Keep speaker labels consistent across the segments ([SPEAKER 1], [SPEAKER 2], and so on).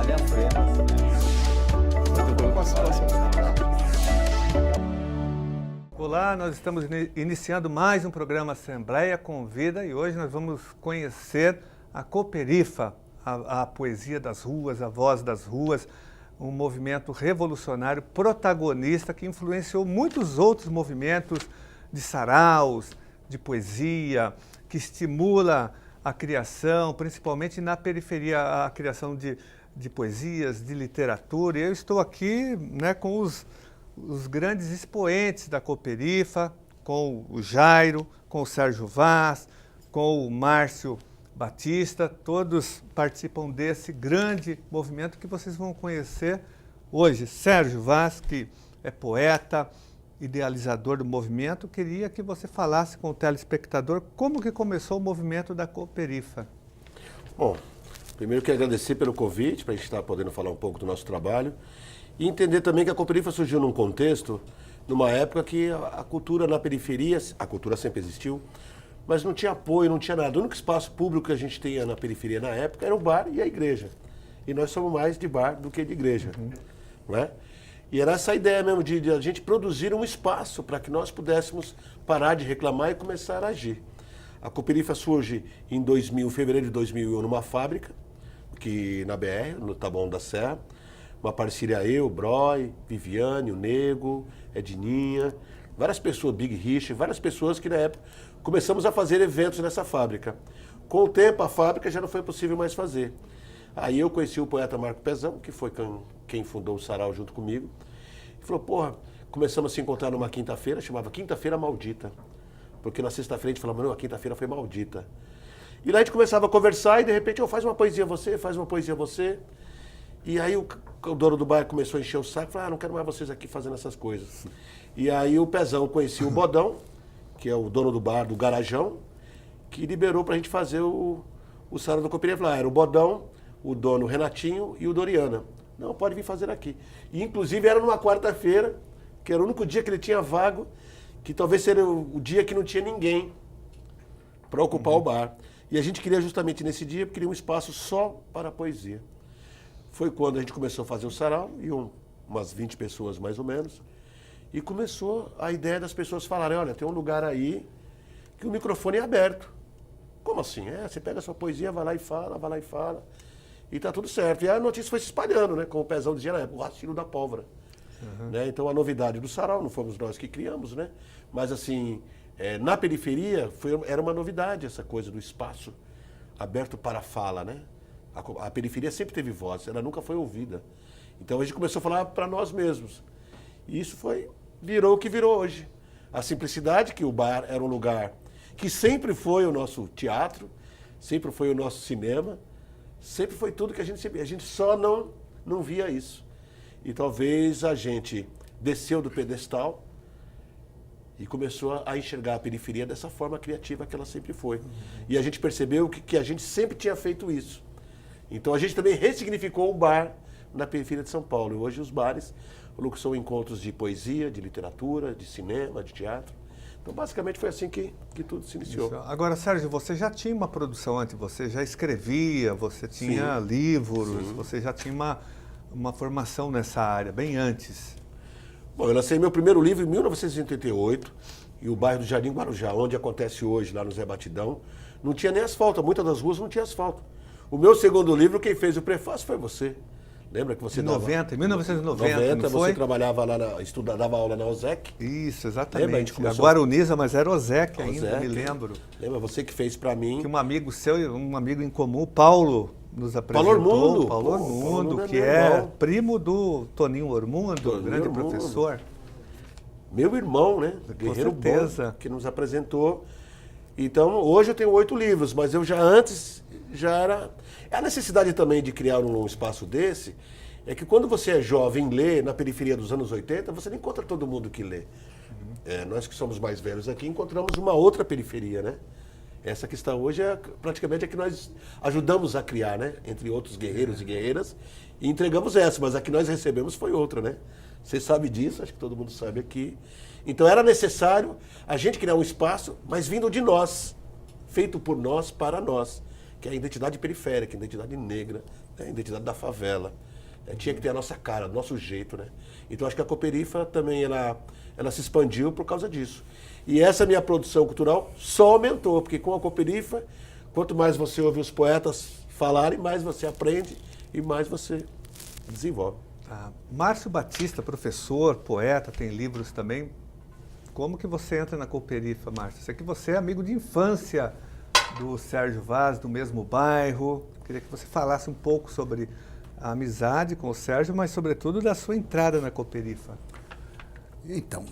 [SPEAKER 1] falha frenos, né?
[SPEAKER 2] Muito bom. Posso.
[SPEAKER 3] Olá, nós estamos iniciando mais um programa Assembleia Convida e hoje nós vamos conhecer a Cooperifa, a poesia das ruas, a voz das ruas, um movimento revolucionário, protagonista, que influenciou muitos outros movimentos de saraus, de poesia, que estimula a criação, principalmente na periferia, a criação de poesias, de literatura. E eu estou aqui, né, com os grandes expoentes da Cooperifa, com o Jairo, com o Sérgio Vaz, com o Márcio Batista, todos participam desse grande movimento que vocês vão conhecer hoje. Sérgio Vaz, que é poeta, idealizador do movimento, queria que você falasse com o telespectador como que começou o movimento da Cooperifa.
[SPEAKER 2] Bom, primeiro quero agradecer pelo convite, para a gente estar podendo falar um pouco do nosso trabalho e entender também que a Cooperifa surgiu num contexto, numa época que a cultura na periferia, a cultura sempre existiu, mas não tinha apoio, não tinha nada. O único espaço público que a gente tinha na periferia na época era o bar e a igreja. E nós somos mais de bar do que de igreja. Não é? E era essa ideia mesmo de a gente produzir um espaço para que nós pudéssemos parar de reclamar e começar a agir. A Cooperifa surge em fevereiro de 2001, numa fábrica, que na BR, no Taboão da Serra. Uma parceria eu, Broy, Viviane, o Nego, Edninha, várias pessoas, Big Rich, várias pessoas que na época começamos a fazer eventos nessa fábrica. Com o tempo, a fábrica já não foi possível mais fazer. Aí eu conheci o poeta Marco Pezão, que foi quem fundou o Sarau junto comigo. E falou, porra, começamos a se encontrar numa quinta-feira, chamava Quinta-feira Maldita. Porque na sexta-feira a gente falava, não, a quinta-feira foi maldita. E lá a gente começava a conversar e de repente, faz uma poesia você, faz uma poesia você. E aí o dono do bar começou a encher o saco, falou, não quero mais vocês aqui fazendo essas coisas. E aí o Pezão conhecia o Bodão, que é o dono do bar, do Garajão, que liberou pra gente fazer o Sarau da Cooperifa. Era o Bodão, o dono Renatinho e o Doriana. Não, pode vir fazer aqui. E inclusive era numa quarta-feira, que era o único dia que ele tinha vago, que talvez seria o dia que não tinha ninguém para ocupar o bar. E a gente queria justamente nesse dia, queria um espaço só para a poesia. Foi quando a gente começou a fazer o sarau, e umas 20 pessoas mais ou menos, e começou a ideia das pessoas falarem, olha, tem um lugar aí que o microfone é aberto. Como assim? Você pega a sua poesia, vai lá e fala, e tá tudo certo. E a notícia foi se espalhando, né? Como o Pezão dizia na época, o rastilho da pólvora. Né? Então a novidade do sarau, não fomos nós que criamos, né? Mas assim, na periferia era uma novidade essa coisa do espaço aberto para a fala, né? A periferia sempre teve voz, ela nunca foi ouvida. Então a gente começou a falar para nós mesmos. E isso virou o que virou hoje. A simplicidade, que o bar era um lugar que sempre foi o nosso teatro, sempre foi o nosso cinema, sempre foi tudo que a gente só não via isso. E talvez a gente desceu do pedestal e começou a enxergar a periferia dessa forma criativa que ela sempre foi. E a gente percebeu que a gente sempre tinha feito isso. Então a gente também ressignificou o bar na periferia de São Paulo. E hoje os bares são encontros de poesia, de literatura, de cinema, de teatro. Então basicamente foi assim que tudo se iniciou.
[SPEAKER 3] Isso. Agora, Sérgio, você já tinha uma produção antes, você já escrevia, você tinha livros, você já tinha uma formação nessa área, bem antes.
[SPEAKER 2] Bom, eu lancei meu primeiro livro em 1988, e o bairro do Jardim Guarujá, onde acontece hoje, lá no Zé Batidão, não tinha nem asfalto, muitas das ruas não tinha asfalto. O meu segundo livro, quem fez o prefácio foi você. Lembra que você
[SPEAKER 3] em 1990, não foi?
[SPEAKER 2] Você trabalhava lá, dava aula na OSEC.
[SPEAKER 3] Isso, exatamente.
[SPEAKER 2] Lembra?
[SPEAKER 3] A Guaruniza, mas era OSEC ainda, me lembro.
[SPEAKER 2] Lembra? Você que fez para mim.
[SPEAKER 3] Que um amigo seu, um amigo em comum, Paulo, nos apresentou. Paulo Ormundo, que é primo do Toninho Ormundo, grande professor.
[SPEAKER 2] Meu irmão, né? Guerreiro
[SPEAKER 3] Com certeza.
[SPEAKER 2] Bom, que nos apresentou. Então, hoje eu tenho 8 livros, mas eu antes era... A necessidade também de criar um espaço desse é que quando você é jovem e lê na periferia dos anos 80, você não encontra todo mundo que lê. Nós que somos mais velhos aqui encontramos uma outra periferia, né? Essa que está hoje praticamente a que nós ajudamos a criar, né? Entre outros guerreiros e guerreiras, e entregamos essa, mas a que nós recebemos foi outra, né? Você sabe disso, acho que todo mundo sabe aqui. Então era necessário a gente criar um espaço, mas vindo de nós, feito por nós, para nós. que é a identidade periférica, a identidade negra, né? A identidade da favela. Tinha que ter a nossa cara, o nosso jeito, né? Então acho que a Cooperifa também ela se expandiu por causa disso. E essa minha produção cultural só aumentou, porque com a Cooperifa, quanto mais você ouve os poetas falarem, mais você aprende e mais você desenvolve.
[SPEAKER 3] Márcio Batista, professor, poeta, tem livros também. Como que você entra na Cooperifa, Márcio? Sei que você é amigo de infância do Sérgio Vaz, do mesmo bairro. Queria que você falasse um pouco sobre a amizade com o Sérgio, mas sobretudo da sua entrada na Cooperifa.
[SPEAKER 4] Então,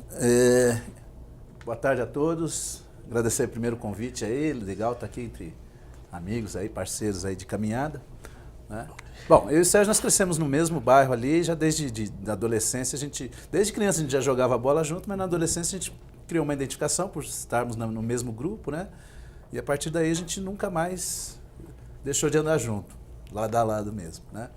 [SPEAKER 4] boa tarde a todos. Agradecer primeiro o convite aí, legal estar aqui entre amigos aí, parceiros aí de caminhada, né? Bom, eu e o Sérgio nós crescemos no mesmo bairro ali, já desde a adolescência, desde criança a gente já jogava bola junto, mas na adolescência a gente criou uma identificação por estarmos no mesmo grupo, né? E a partir daí a gente nunca mais deixou de andar junto, lado a lado mesmo, né?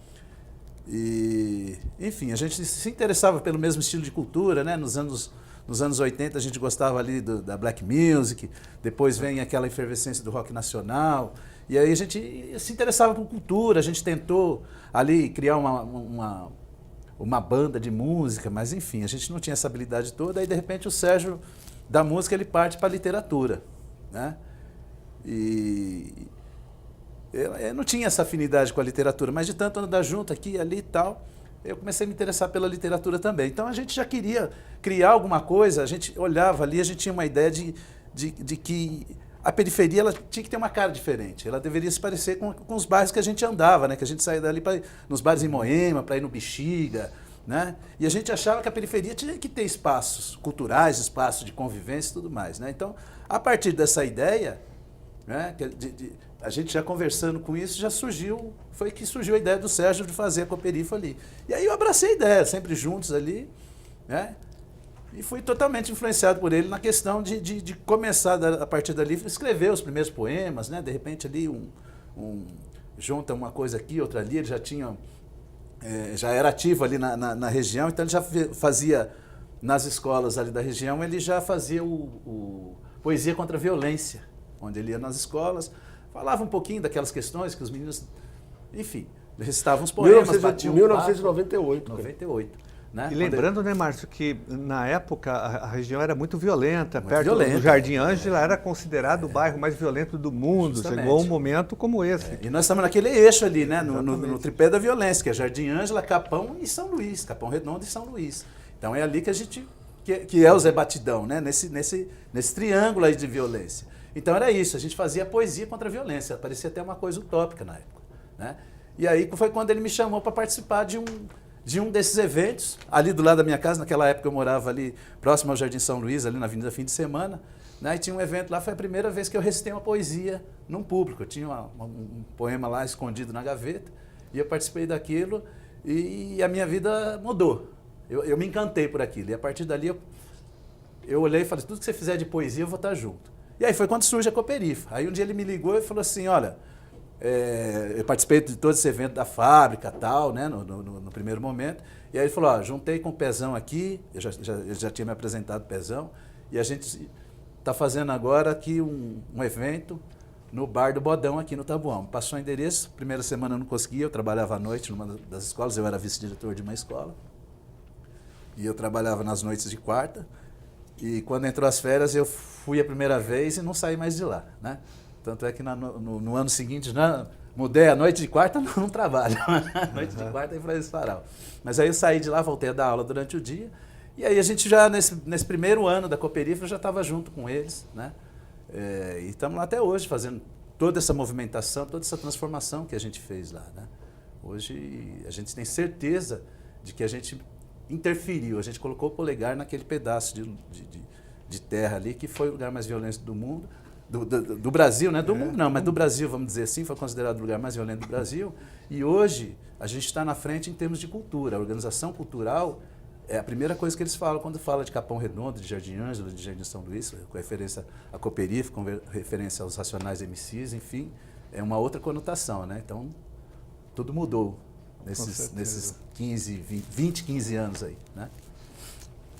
[SPEAKER 4] E, enfim, a gente se interessava pelo mesmo estilo de cultura, né? Nos anos 80 a gente gostava ali da black music, depois vem aquela efervescência do rock nacional, e aí a gente se interessava por cultura, a gente tentou ali criar uma banda de música, mas enfim, a gente não tinha essa habilidade toda, aí de repente o Sérgio da música ele parte para a literatura, né? E eu não tinha essa afinidade com a literatura, mas de tanto andar junto aqui, ali e tal, eu comecei a me interessar pela literatura também. Então a gente já queria criar alguma coisa, a gente olhava ali, a gente tinha uma ideia de que a periferia ela tinha que ter uma cara diferente, ela deveria se parecer com os bairros que a gente andava, né? Que a gente saía dali nos bares em Moema, para ir no Bexiga, né? E a gente achava que a periferia tinha que ter espaços culturais, espaços de convivência e tudo mais, né? Então, a partir dessa ideia, né, a gente já conversando com isso, foi que surgiu a ideia do Sérgio de fazer a Cooperifa ali. E aí eu abracei a ideia, sempre juntos ali, né? E fui totalmente influenciado por ele na questão de começar, a partir dali, escrever os primeiros poemas, né? De repente ali, junta uma coisa aqui, outra ali, ele já era ativo ali na região, então ele já fazia, nas escolas ali da região, ele já fazia o Poesia contra a Violência, onde ele ia nas escolas, falava um pouquinho daquelas questões que os meninos, enfim, recitavam os poemas, batiam
[SPEAKER 2] 1998.
[SPEAKER 4] 98. Né?
[SPEAKER 3] E lembrando, né, Márcio, que na época a região era muito violenta,
[SPEAKER 4] Muito
[SPEAKER 3] perto
[SPEAKER 4] violenta.
[SPEAKER 3] do Jardim Ângela era considerado o bairro mais violento do mundo.
[SPEAKER 4] Justamente.
[SPEAKER 3] Chegou um momento como esse.
[SPEAKER 4] E nós estamos naquele eixo ali, né, no tripé da violência, que é Jardim Ângela, Capão e São Luís, Capão Redondo e São Luís. Então é ali que a gente, que é o Zé Batidão, né, nesse triângulo aí de violência. Então era isso, a gente fazia poesia contra a violência, parecia até uma coisa utópica na época, né? E aí foi quando ele me chamou para participar de um desses eventos, ali do lado da minha casa. Naquela época eu morava ali próximo ao Jardim São Luís, ali na Avenida Fim de Semana, né? E tinha um evento lá, foi a primeira vez que eu recitei uma poesia num público. Eu tinha um poema lá escondido na gaveta, e eu participei daquilo, e a minha vida mudou. Eu me encantei por aquilo, e a partir dali eu olhei e falei, tudo que você fizer de poesia eu vou estar junto. E aí foi quando surge a Cooperifa. Aí um dia ele me ligou e falou assim, olha, eu participei de todo esse evento da fábrica e tal, né, no primeiro momento, e aí ele falou, ó, juntei com o Pezão aqui, eu já tinha me apresentado o Pezão, e a gente está fazendo agora aqui um evento no Bar do Bodão aqui no Taboão. Passou o endereço, primeira semana eu não conseguia, eu trabalhava à noite numa das escolas, eu era vice-diretor de uma escola, e eu trabalhava nas noites de quarta, e quando entrou as férias eu fui a primeira vez e não saí mais de lá, né? Tanto é que no ano seguinte já mudei a noite de quarta, não trabalho. Noite de quarta é para esse farol. Mas aí eu saí de lá, voltei a dar aula durante o dia. E aí a gente já, nesse primeiro ano da Cooperifa, eu já estava junto com eles, né? E estamos lá até hoje, fazendo toda essa movimentação, toda essa transformação que a gente fez lá, né? Hoje a gente tem certeza de que a gente interferiu, a gente colocou o polegar naquele pedaço de terra ali, que foi o lugar mais violento do mundo. Do Brasil, né? Do mundo não, mas do Brasil, vamos dizer assim, foi considerado o lugar mais violento do Brasil. E hoje a gente está na frente em termos de cultura. A organização cultural é a primeira coisa que eles falam quando fala de Capão Redondo, de Jardim Ângela, de Jardim São Luís, com referência à Cooperifa, com referência aos Racionais MCs, enfim, é uma outra conotação, né? Então, tudo mudou nesses 15 anos aí, né?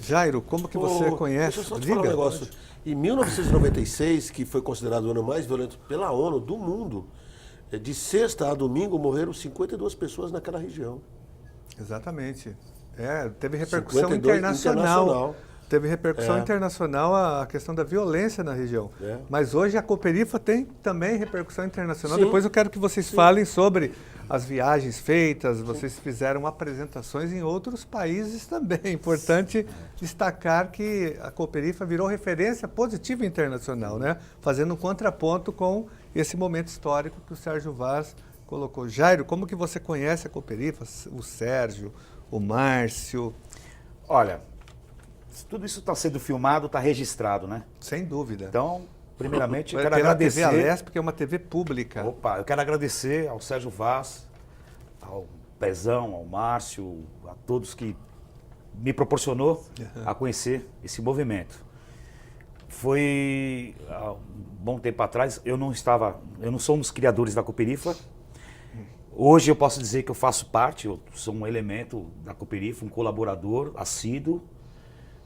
[SPEAKER 3] Jairo, como que você conhece?
[SPEAKER 2] Deixa eu só te falar um negócio. Em 1996, que foi considerado o ano mais violento pela ONU do mundo, de sexta a domingo morreram 52 pessoas naquela região.
[SPEAKER 3] Exatamente. Teve repercussão
[SPEAKER 2] 52
[SPEAKER 3] internacional. Teve repercussão internacional a questão da violência na região. Mas hoje a Cooperifa tem também repercussão internacional.
[SPEAKER 2] Sim.
[SPEAKER 3] Depois eu quero que vocês falem sobre as viagens feitas. Vocês fizeram apresentações em outros países também. É importante destacar que a Cooperifa virou referência positiva internacional, né? Fazendo um contraponto com esse momento histórico que o Sérgio Vaz colocou. Jairo, como que você conhece a Cooperifa? O Sérgio, o Márcio?
[SPEAKER 5] Olha, tudo isso está sendo filmado, está registrado, né?
[SPEAKER 3] Sem dúvida.
[SPEAKER 5] Então, primeiramente, eu quero
[SPEAKER 3] Pela
[SPEAKER 5] agradecer.
[SPEAKER 3] TV Alesp, que é uma TV pública.
[SPEAKER 5] Opa, eu quero agradecer ao Sérgio Vaz, ao Pezão, ao Márcio, a todos que me proporcionou a conhecer esse movimento. Foi há um bom tempo atrás, eu não sou um dos criadores da Cooperifa. Hoje eu posso dizer que eu faço parte, eu sou um elemento da Cooperifa, um colaborador assíduo,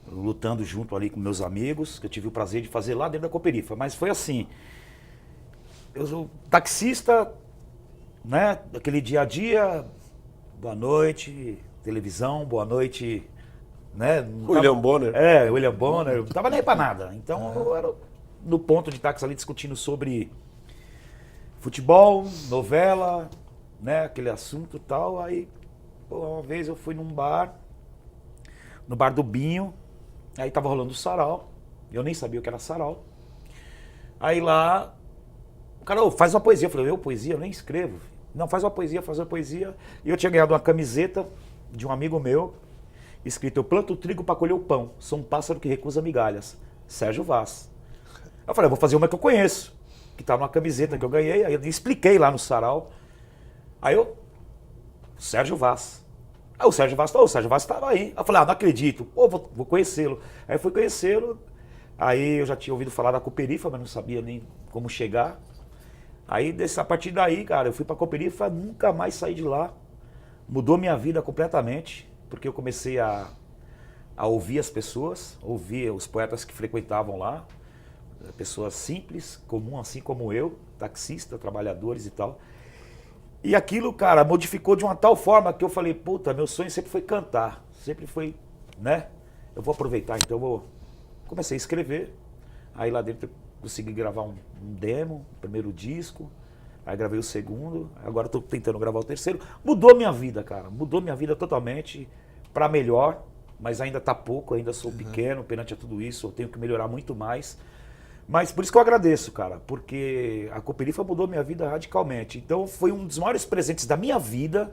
[SPEAKER 5] lutando junto ali com meus amigos, que eu tive o prazer de fazer lá dentro da Cooperifa. Mas foi assim, eu sou taxista, né, daquele dia a dia, boa noite, televisão, boa noite, né.
[SPEAKER 2] William Bonner.
[SPEAKER 5] William Bonner, não tava nem pra nada. Então eu era no ponto de táxi ali discutindo sobre futebol, novela, né, aquele assunto e tal. Aí, uma vez eu fui no bar do Binho. Aí tava rolando o sarau, eu nem sabia o que era sarau. Aí lá, o cara, faz uma poesia. Eu falei, poesia? Eu nem escrevo. Não, faz uma poesia. E eu tinha ganhado uma camiseta de um amigo meu, escrito, eu planto o trigo para colher o pão, sou um pássaro que recusa migalhas, Sérgio Vaz. Eu falei, vou fazer uma que eu conheço, que tá numa camiseta que eu ganhei, aí eu expliquei lá no sarau. Aí Sérgio Vaz. Aí o Sérgio Vaz estava aí. Eu falei, não acredito, vou conhecê-lo. Aí eu fui conhecê-lo, aí eu já tinha ouvido falar da Cooperifa, mas não sabia nem como chegar. Aí, a partir daí, cara, eu fui pra Cooperifa, nunca mais saí de lá. Mudou minha vida completamente, porque eu comecei a ouvir as pessoas, ouvir os poetas que frequentavam lá, pessoas simples, comuns assim como eu, taxista, trabalhadores e tal. E aquilo, cara, modificou de uma tal forma que eu falei, puta, meu sonho sempre foi cantar, sempre foi, né? Eu vou aproveitar, então comecei a escrever. Aí lá dentro eu consegui gravar um demo, o primeiro disco, aí gravei o segundo, agora estou tentando gravar o terceiro. Mudou minha vida, cara, mudou minha vida totalmente para melhor, mas ainda tá pouco, ainda sou pequeno perante a tudo isso, eu tenho que melhorar muito mais. Mas por isso que eu agradeço, cara, porque a Cooperifa mudou minha vida radicalmente. Então foi um dos maiores presentes da minha vida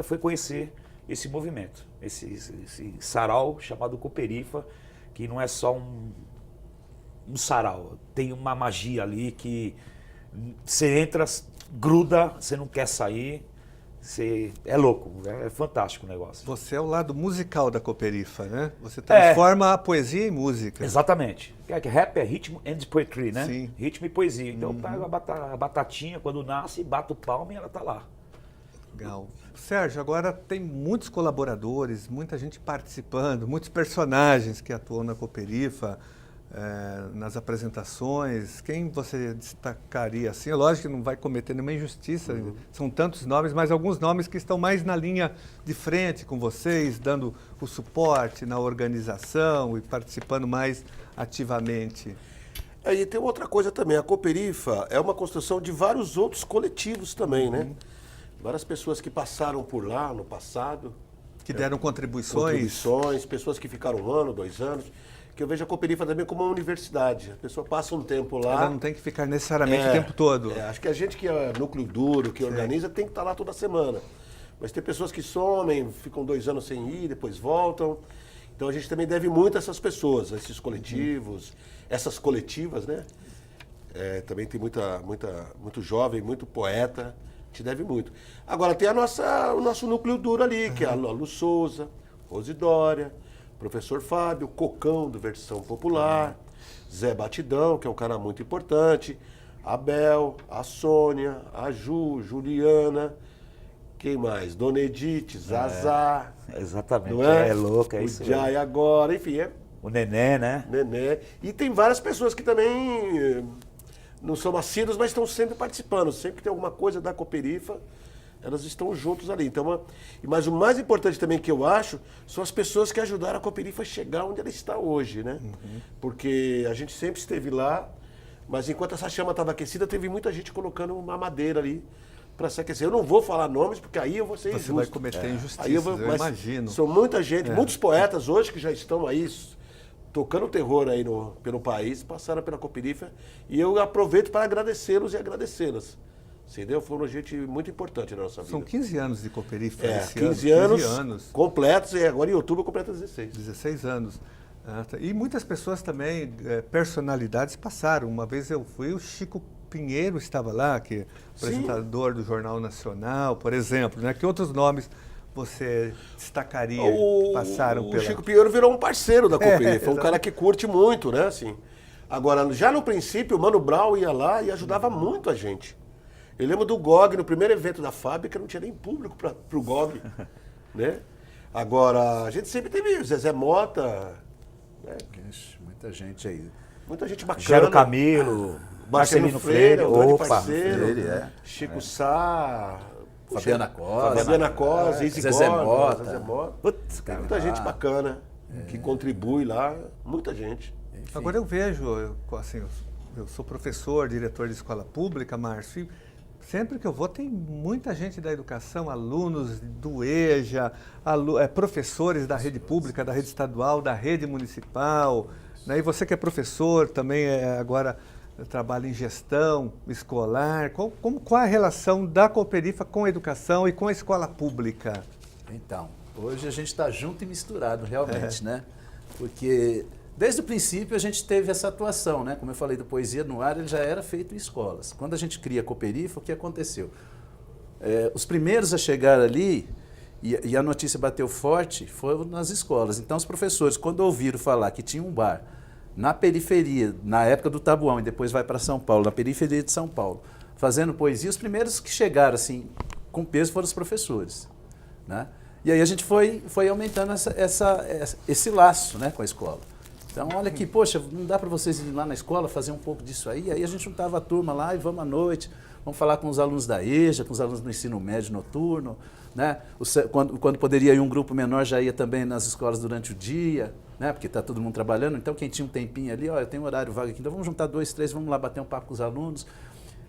[SPEAKER 5] foi conhecer esse movimento, esse sarau chamado Cooperifa, que não é só um sarau, tem uma magia ali que você entra, gruda, você não quer sair, é louco, é fantástico o negócio.
[SPEAKER 3] Você é o lado musical da Cooperifa, né? Você transforma a poesia em música.
[SPEAKER 5] Exatamente. Rap é ritmo and poetry, né?
[SPEAKER 3] Sim.
[SPEAKER 5] Ritmo e poesia. Então eu pego a batatinha quando nasce, bato palma e ela tá lá.
[SPEAKER 3] Legal. Sérgio, agora tem muitos colaboradores, muita gente participando, muitos personagens que atuam na Cooperifa, nas apresentações. Quem você destacaria assim? É lógico que não vai cometer nenhuma injustiça, são tantos nomes, mas alguns nomes que estão mais na linha de frente com vocês, dando o suporte na organização e participando mais ativamente.
[SPEAKER 2] E tem outra coisa também, a Cooperifa é uma construção de vários outros coletivos também, né? Várias pessoas que passaram por lá no passado.
[SPEAKER 3] Que deram contribuições.
[SPEAKER 2] Pessoas que ficaram 1 ano, 2 anos. Que eu vejo a Cooperifa também como uma universidade. A pessoa passa um tempo lá.
[SPEAKER 3] Ela não tem que ficar necessariamente o tempo todo.
[SPEAKER 2] Acho que a gente que é núcleo duro, que organiza, tem que estar lá toda semana. Mas tem pessoas que somem, ficam 2 anos sem ir, depois voltam. Então a gente também deve muito a essas pessoas, a esses coletivos, essas coletivas, né? Também tem muito jovem, muito poeta, a gente deve muito. Agora tem o nosso núcleo duro ali, que é a Lu Souza, Rose Dória, Professor Fábio, Cocão do Versão Popular, Zé Batidão, que é um cara muito importante, a Bel, a Sônia, a Juliana, quem mais? Dona Edith, Zazá.
[SPEAKER 5] Exatamente,
[SPEAKER 2] Não é?
[SPEAKER 5] É louco, é isso.
[SPEAKER 2] O Jai agora, enfim,
[SPEAKER 5] O Nenê, né?
[SPEAKER 2] Nenê. E tem várias pessoas que também não são assíduas, mas estão sempre participando. Sempre que tem alguma coisa da Cooperifa, elas estão juntos ali. Então, mas o mais importante também que eu acho são as pessoas que ajudaram a Cooperifa a chegar onde ela está hoje, né? Porque a gente sempre esteve lá, mas enquanto essa chama estava aquecida, teve muita gente colocando uma madeira ali para se aquecer. Eu não vou falar nomes, porque aí eu vou ser injusto.
[SPEAKER 3] Você vai cometer injustiça,
[SPEAKER 2] Aí eu
[SPEAKER 3] eu imagino.
[SPEAKER 2] São muita gente, muitos poetas hoje que já estão aí tocando terror aí pelo país, passaram pela Cooperifa, e eu aproveito para agradecê-los e agradecê-las. Entendeu? Foram gente muito importante na nossa vida.
[SPEAKER 3] São 15 anos de Cooperifa esse
[SPEAKER 2] 15
[SPEAKER 3] ano.
[SPEAKER 2] anos completos, e agora em outubro completa 16.
[SPEAKER 3] 16 anos. E muitas pessoas também, personalidades, passaram. Uma vez eu fui, o Chico Pinheiro estava lá, que é apresentador do Jornal Nacional, por exemplo, né? Que outros nomes você destacaria que passaram pela...
[SPEAKER 2] O Chico Pinheiro virou um parceiro da Cooperifa, um cara que curte muito, né? Assim. Agora, já no princípio, o Mano Brown ia lá e ajudava muito a gente. Eu lembro do GOG, no primeiro evento da fábrica, não tinha nem público para o GOG, né? Agora, a gente sempre teve Zezé Mota, né?
[SPEAKER 4] Muita gente aí.
[SPEAKER 2] Muita gente bacana.
[SPEAKER 5] Gero Camilo, Marcelino Freire,
[SPEAKER 2] um grande
[SPEAKER 5] opa,
[SPEAKER 2] parceiro,
[SPEAKER 4] Freire,
[SPEAKER 2] Chico Sá,
[SPEAKER 4] Fabiana Costa,
[SPEAKER 2] Fabiana Costa, Izzy
[SPEAKER 4] Zezé
[SPEAKER 2] Gorda,
[SPEAKER 4] Mota.
[SPEAKER 2] Zezé Mota.
[SPEAKER 5] Putz,
[SPEAKER 2] Tem muita gente bacana que contribui lá, muita gente.
[SPEAKER 3] Agora eu vejo, assim, eu sou professor, diretor de escola pública, Márcio, e sempre que eu vou tem muita gente da educação, alunos do EJA, professores da rede pública, da rede estadual, da rede municipal, né? E você que é professor também agora trabalha em gestão escolar. Qual a relação da Cooperifa com a educação e com a escola pública?
[SPEAKER 4] Então, hoje a gente está junto e misturado realmente, né? Porque desde o princípio a gente teve essa atuação, né? Como eu falei do Poesia no Ar, ele já era feito em escolas. Quando a gente cria a Cooperifa, o que aconteceu? Os primeiros a chegar ali, e a notícia bateu forte, foram nas escolas. Então os professores, quando ouviram falar que tinha um bar na periferia, na época do Tabuão, e depois vai para São Paulo, na periferia de São Paulo, fazendo poesia, os primeiros que chegaram assim, com peso foram os professores, né? E aí a gente foi aumentando esse laço, né, com a escola. Então, olha aqui, poxa, não dá para vocês ir lá na escola fazer um pouco disso aí? Aí a gente juntava a turma lá e vamos à noite, vamos falar com os alunos da EJA, com os alunos do ensino médio noturno, né? Quando poderia ir um grupo menor, já ia também nas escolas durante o dia, né? Porque está todo mundo trabalhando, então quem tinha um tempinho ali, ó, eu tenho um horário vago aqui, então vamos juntar 2, 3, vamos lá bater um papo com os alunos,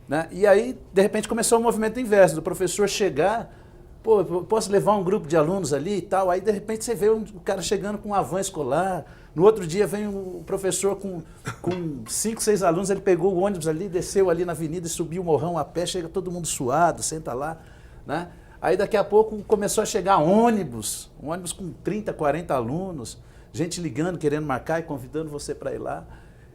[SPEAKER 4] né? E aí, de repente, começou o movimento inverso, do professor chegar, pô, posso levar um grupo de alunos ali e tal, aí de repente você vê o cara chegando com uma van escolar, no outro dia vem o professor com 5, 6 alunos, ele pegou o ônibus ali, desceu ali na avenida e subiu o morrão a pé, chega todo mundo suado, senta lá, né? Aí daqui a pouco começou a chegar ônibus, um ônibus com 30, 40 alunos, gente ligando, querendo marcar e convidando você para ir lá.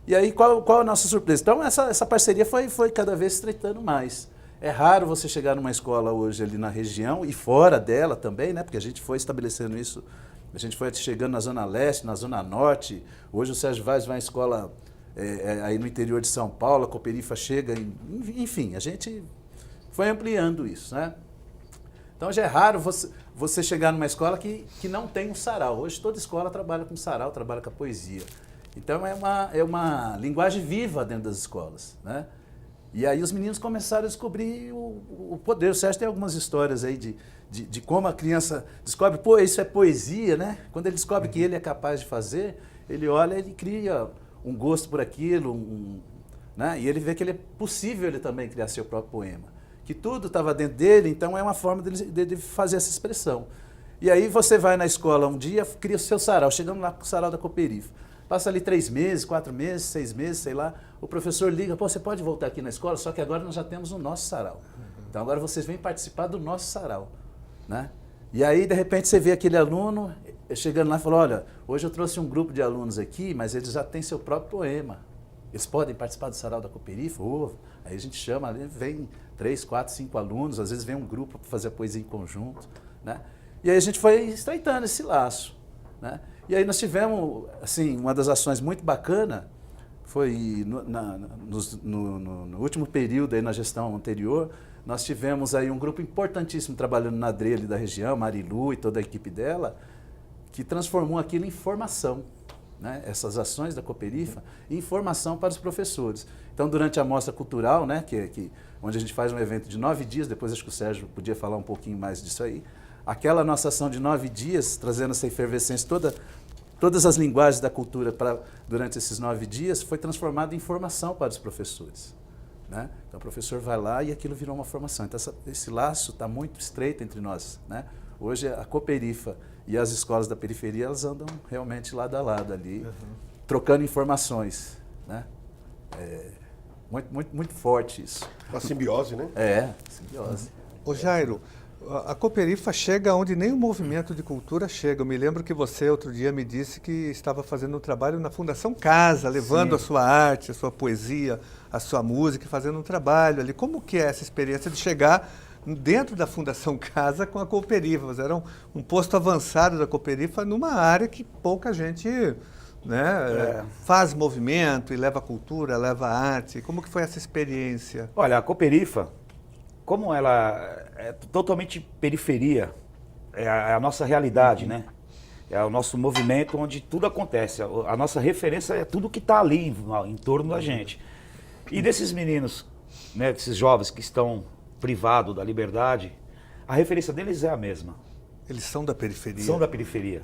[SPEAKER 4] E aí qual a nossa surpresa? Então essa parceria foi cada vez estreitando mais. É raro você chegar numa escola hoje ali na região e fora dela também, né? Porque a gente foi estabelecendo isso, a gente foi chegando na Zona Leste, na Zona Norte. Hoje o Sérgio Vaz vai à escola aí no interior de São Paulo, a Cooperifa chega, enfim, a gente foi ampliando isso, né? Então já é raro você chegar numa escola que não tem um sarau. Hoje toda escola trabalha com sarau, trabalha com a poesia. Então é uma linguagem viva dentro das escolas, né? E aí os meninos começaram a descobrir o poder. O Sérgio tem algumas histórias aí de como a criança descobre, pô, isso é poesia, né? Quando ele descobre que ele é capaz de fazer, ele olha, ele cria um gosto por aquilo, né? E ele vê que ele é possível ele também criar seu próprio poema. Que tudo estava dentro dele, então é uma forma dele fazer essa expressão. E aí você vai na escola um dia, cria o seu sarau, chegamos lá com o sarau da Cooperifa. Passa ali 3 meses, 4 meses, 6 meses, sei lá, o professor liga, pô, você pode voltar aqui na escola, só que agora nós já temos o nosso sarau. Então agora vocês vêm participar do nosso sarau, né? E aí, de repente, você vê aquele aluno chegando lá e falou, olha, hoje eu trouxe um grupo de alunos aqui, mas eles já têm seu próprio poema. Eles podem participar do sarau da Cooperifa? Aí a gente chama, ali vem 3, 4, 5 alunos, às vezes vem um grupo para fazer a poesia em conjunto, né? E aí a gente foi estreitando esse laço, né? E aí nós tivemos, assim, uma das ações muito bacana, foi no último período aí na gestão anterior, nós tivemos aí um grupo importantíssimo trabalhando na DRE da região, Marilu e toda a equipe dela, que transformou aquilo em formação, né, essas ações da Cooperifa em formação para os professores. Então, durante a Mostra Cultural, né, onde a gente faz um evento de 9 dias, depois acho que o Sérgio podia falar um pouquinho mais disso aí, aquela nossa ação de 9 dias, trazendo essa efervescência, todas as linguagens da cultura durante esses 9 dias, foi transformada em formação para os professores. Né? Então, o professor vai lá e aquilo virou uma formação. Então, esse laço está muito estreito entre nós. Né? Hoje, a Cooperifa e as escolas da periferia, elas andam realmente lado a lado ali, trocando informações. Né? Muito forte isso.
[SPEAKER 2] Uma simbiose, né?
[SPEAKER 4] Simbiose.
[SPEAKER 3] Ô Jairo, a Cooperifa chega onde nem o movimento de cultura chega. Eu me lembro que você outro dia me disse que estava fazendo um trabalho na Fundação Casa, levando a sua arte, a sua poesia, a sua música, fazendo um trabalho ali. Como que é essa experiência de chegar dentro da Fundação Casa com a Cooperifa? Mas era um posto avançado da Cooperifa numa área que pouca gente, né, faz movimento e leva cultura, leva arte. Como que foi essa experiência?
[SPEAKER 5] Olha, a Cooperifa, como ela é totalmente periferia, é a nossa realidade, né? É o nosso movimento onde tudo acontece. A nossa referência é tudo que está ali em torno da gente. E desses meninos, né, desses jovens que estão privados da liberdade, a referência deles é a mesma.
[SPEAKER 3] Eles são da periferia.
[SPEAKER 5] São da periferia.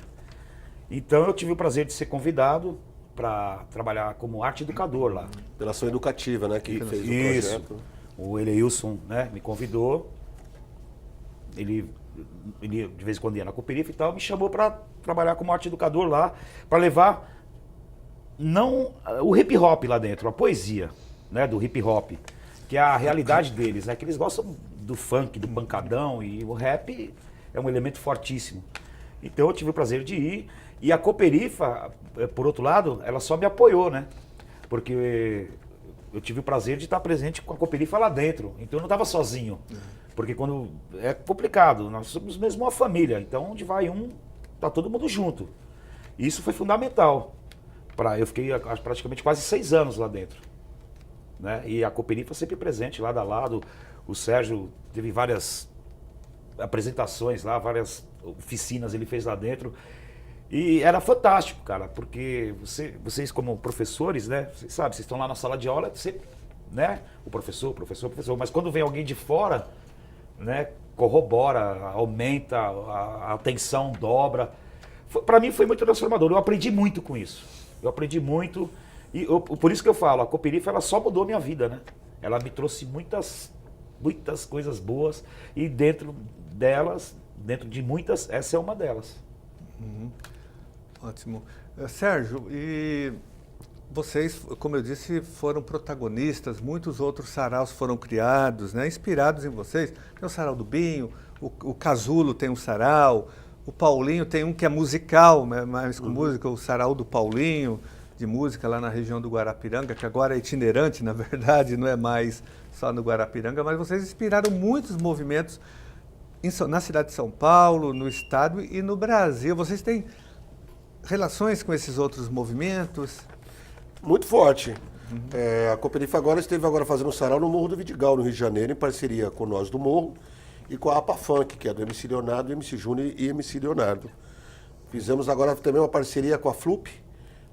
[SPEAKER 5] Então eu tive o prazer de ser convidado para trabalhar como arte educador lá.
[SPEAKER 2] Pela ação educativa, né? Que fez o
[SPEAKER 5] Isso.
[SPEAKER 2] projeto.
[SPEAKER 5] O Eleilson, né, me convidou. Ele de vez em quando ia na Cooperifa e tal, me chamou para trabalhar como arte educador lá, para levar não o hip hop lá dentro, a poesia, né, do hip hop, que é a realidade deles, né, que eles gostam do funk, do pancadão, e o rap é um elemento fortíssimo. Então eu tive o prazer de ir, e a Cooperifa, por outro lado, ela só me apoiou, né, porque eu tive o prazer de estar presente com a Cooperifa lá dentro, então eu não estava sozinho. Porque quando é complicado, nós somos mesmo uma família, então onde vai um, tá todo mundo junto. E isso foi fundamental. Eu fiquei praticamente quase 6 anos lá dentro. Né? E a Cooperifa sempre presente, lado a lado. O Sérgio teve várias apresentações lá, várias oficinas ele fez lá dentro. E era fantástico, cara, porque vocês como professores, né, vocês sabem, vocês estão lá na sala de aula, você, né, o professor, mas quando vem alguém de fora, né, corrobora, aumenta, a atenção dobra. Para mim foi muito transformador, eu aprendi muito com isso. Eu aprendi muito, e por isso que eu falo, a Cooperifa ela só mudou minha vida, né? Ela me trouxe muitas coisas boas, e dentro delas, dentro de muitas, essa é uma delas.
[SPEAKER 3] Ótimo. Sérgio, e vocês, como eu disse, foram protagonistas, muitos outros saraus foram criados, né, inspirados em vocês. Tem o sarau do Binho, o Casulo tem um sarau, o Paulinho tem um que é musical, mais com música, o sarau do Paulinho, de música lá na região do Guarapiranga, que agora é itinerante, na verdade, não é mais só no Guarapiranga, mas vocês inspiraram muitos movimentos na cidade de São Paulo, no estado e no Brasil. Vocês têm relações com esses outros movimentos?
[SPEAKER 2] Muito forte. A Cooperifa esteve fazendo um sarau no Morro do Vidigal, no Rio de Janeiro, em parceria com nós do Morro e com a APA Funk, que é do MC Leonardo, MC Júnior e MC Leonardo. Fizemos agora também uma parceria com a Flup,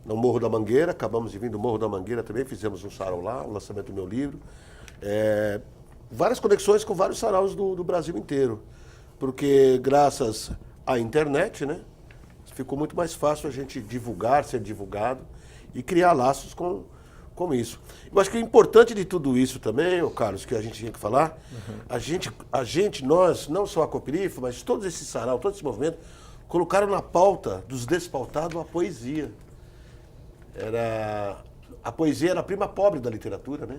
[SPEAKER 2] no Morro da Mangueira. Acabamos de vir do Morro da Mangueira também, fizemos um sarau lá, o lançamento do meu livro. Várias conexões com vários saraus do Brasil inteiro, porque graças à internet, né, ficou muito mais fácil a gente divulgar, ser divulgado e criar laços com isso. Eu acho que o importante de tudo isso também, Carlos, que a gente tinha que falar, nós, não só a Cooperifa, mas todos esses sarau, todo esse movimento, colocaram na pauta dos despautados a poesia. A poesia era a prima pobre da literatura, né?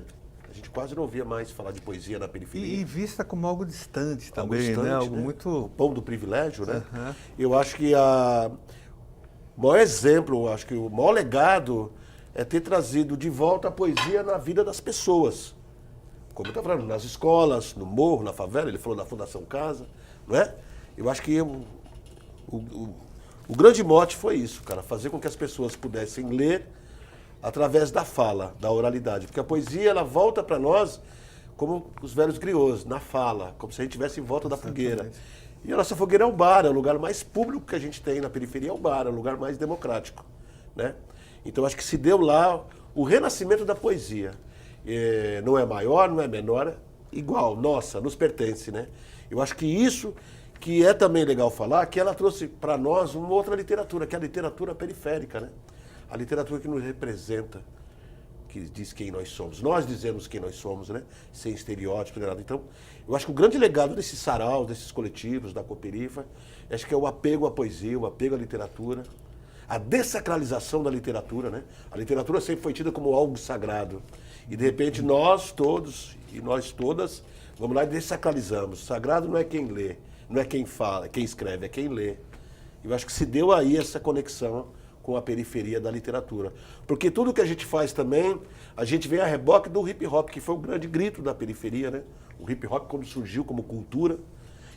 [SPEAKER 2] A gente quase não ouvia mais falar de poesia na periferia.
[SPEAKER 3] E vista como algo distante também,
[SPEAKER 2] algo distante,
[SPEAKER 3] né? Algo
[SPEAKER 2] né?
[SPEAKER 3] muito...
[SPEAKER 2] O pão do privilégio, né? Eu acho que o maior exemplo, acho que o maior legado é ter trazido de volta a poesia na vida das pessoas. Como eu estava falando, nas escolas, no morro, na favela, ele falou da Fundação Casa, não é? Eu acho que o grande mote foi isso, cara, fazer com que as pessoas pudessem ler através da fala, da oralidade. Porque a poesia, ela volta para nós como os velhos griots, na fala, como se a gente estivesse em volta da fogueira. E a nossa fogueira é o bar, é o lugar mais público que a gente tem na periferia, é o bar, é o lugar mais democrático. né? Então acho que se deu lá o renascimento da poesia. Não é maior, não é menor, igual, nossa, nos pertence, né? Eu acho que isso que é também legal falar, que ela trouxe para nós uma outra literatura, que é a literatura periférica, né? A literatura que nos representa, que diz quem nós somos. Nós dizemos quem nós somos, né? Sem estereótipos, nada. Então, eu acho que o grande legado desses saraus, desses coletivos, da Cooperifa, acho que é o apego à poesia, o apego à literatura, a dessacralização da literatura, né? A literatura sempre foi tida como algo sagrado. E, de repente, nós todos e nós todas, vamos lá e dessacralizamos. Sagrado não é quem lê, não é quem fala, quem escreve, é quem lê. Eu acho que se deu aí essa conexão com a periferia da literatura. Porque tudo que a gente faz também, a gente vem a reboque do hip hop, que foi o grande grito da periferia, né? O hip hop, quando surgiu como cultura,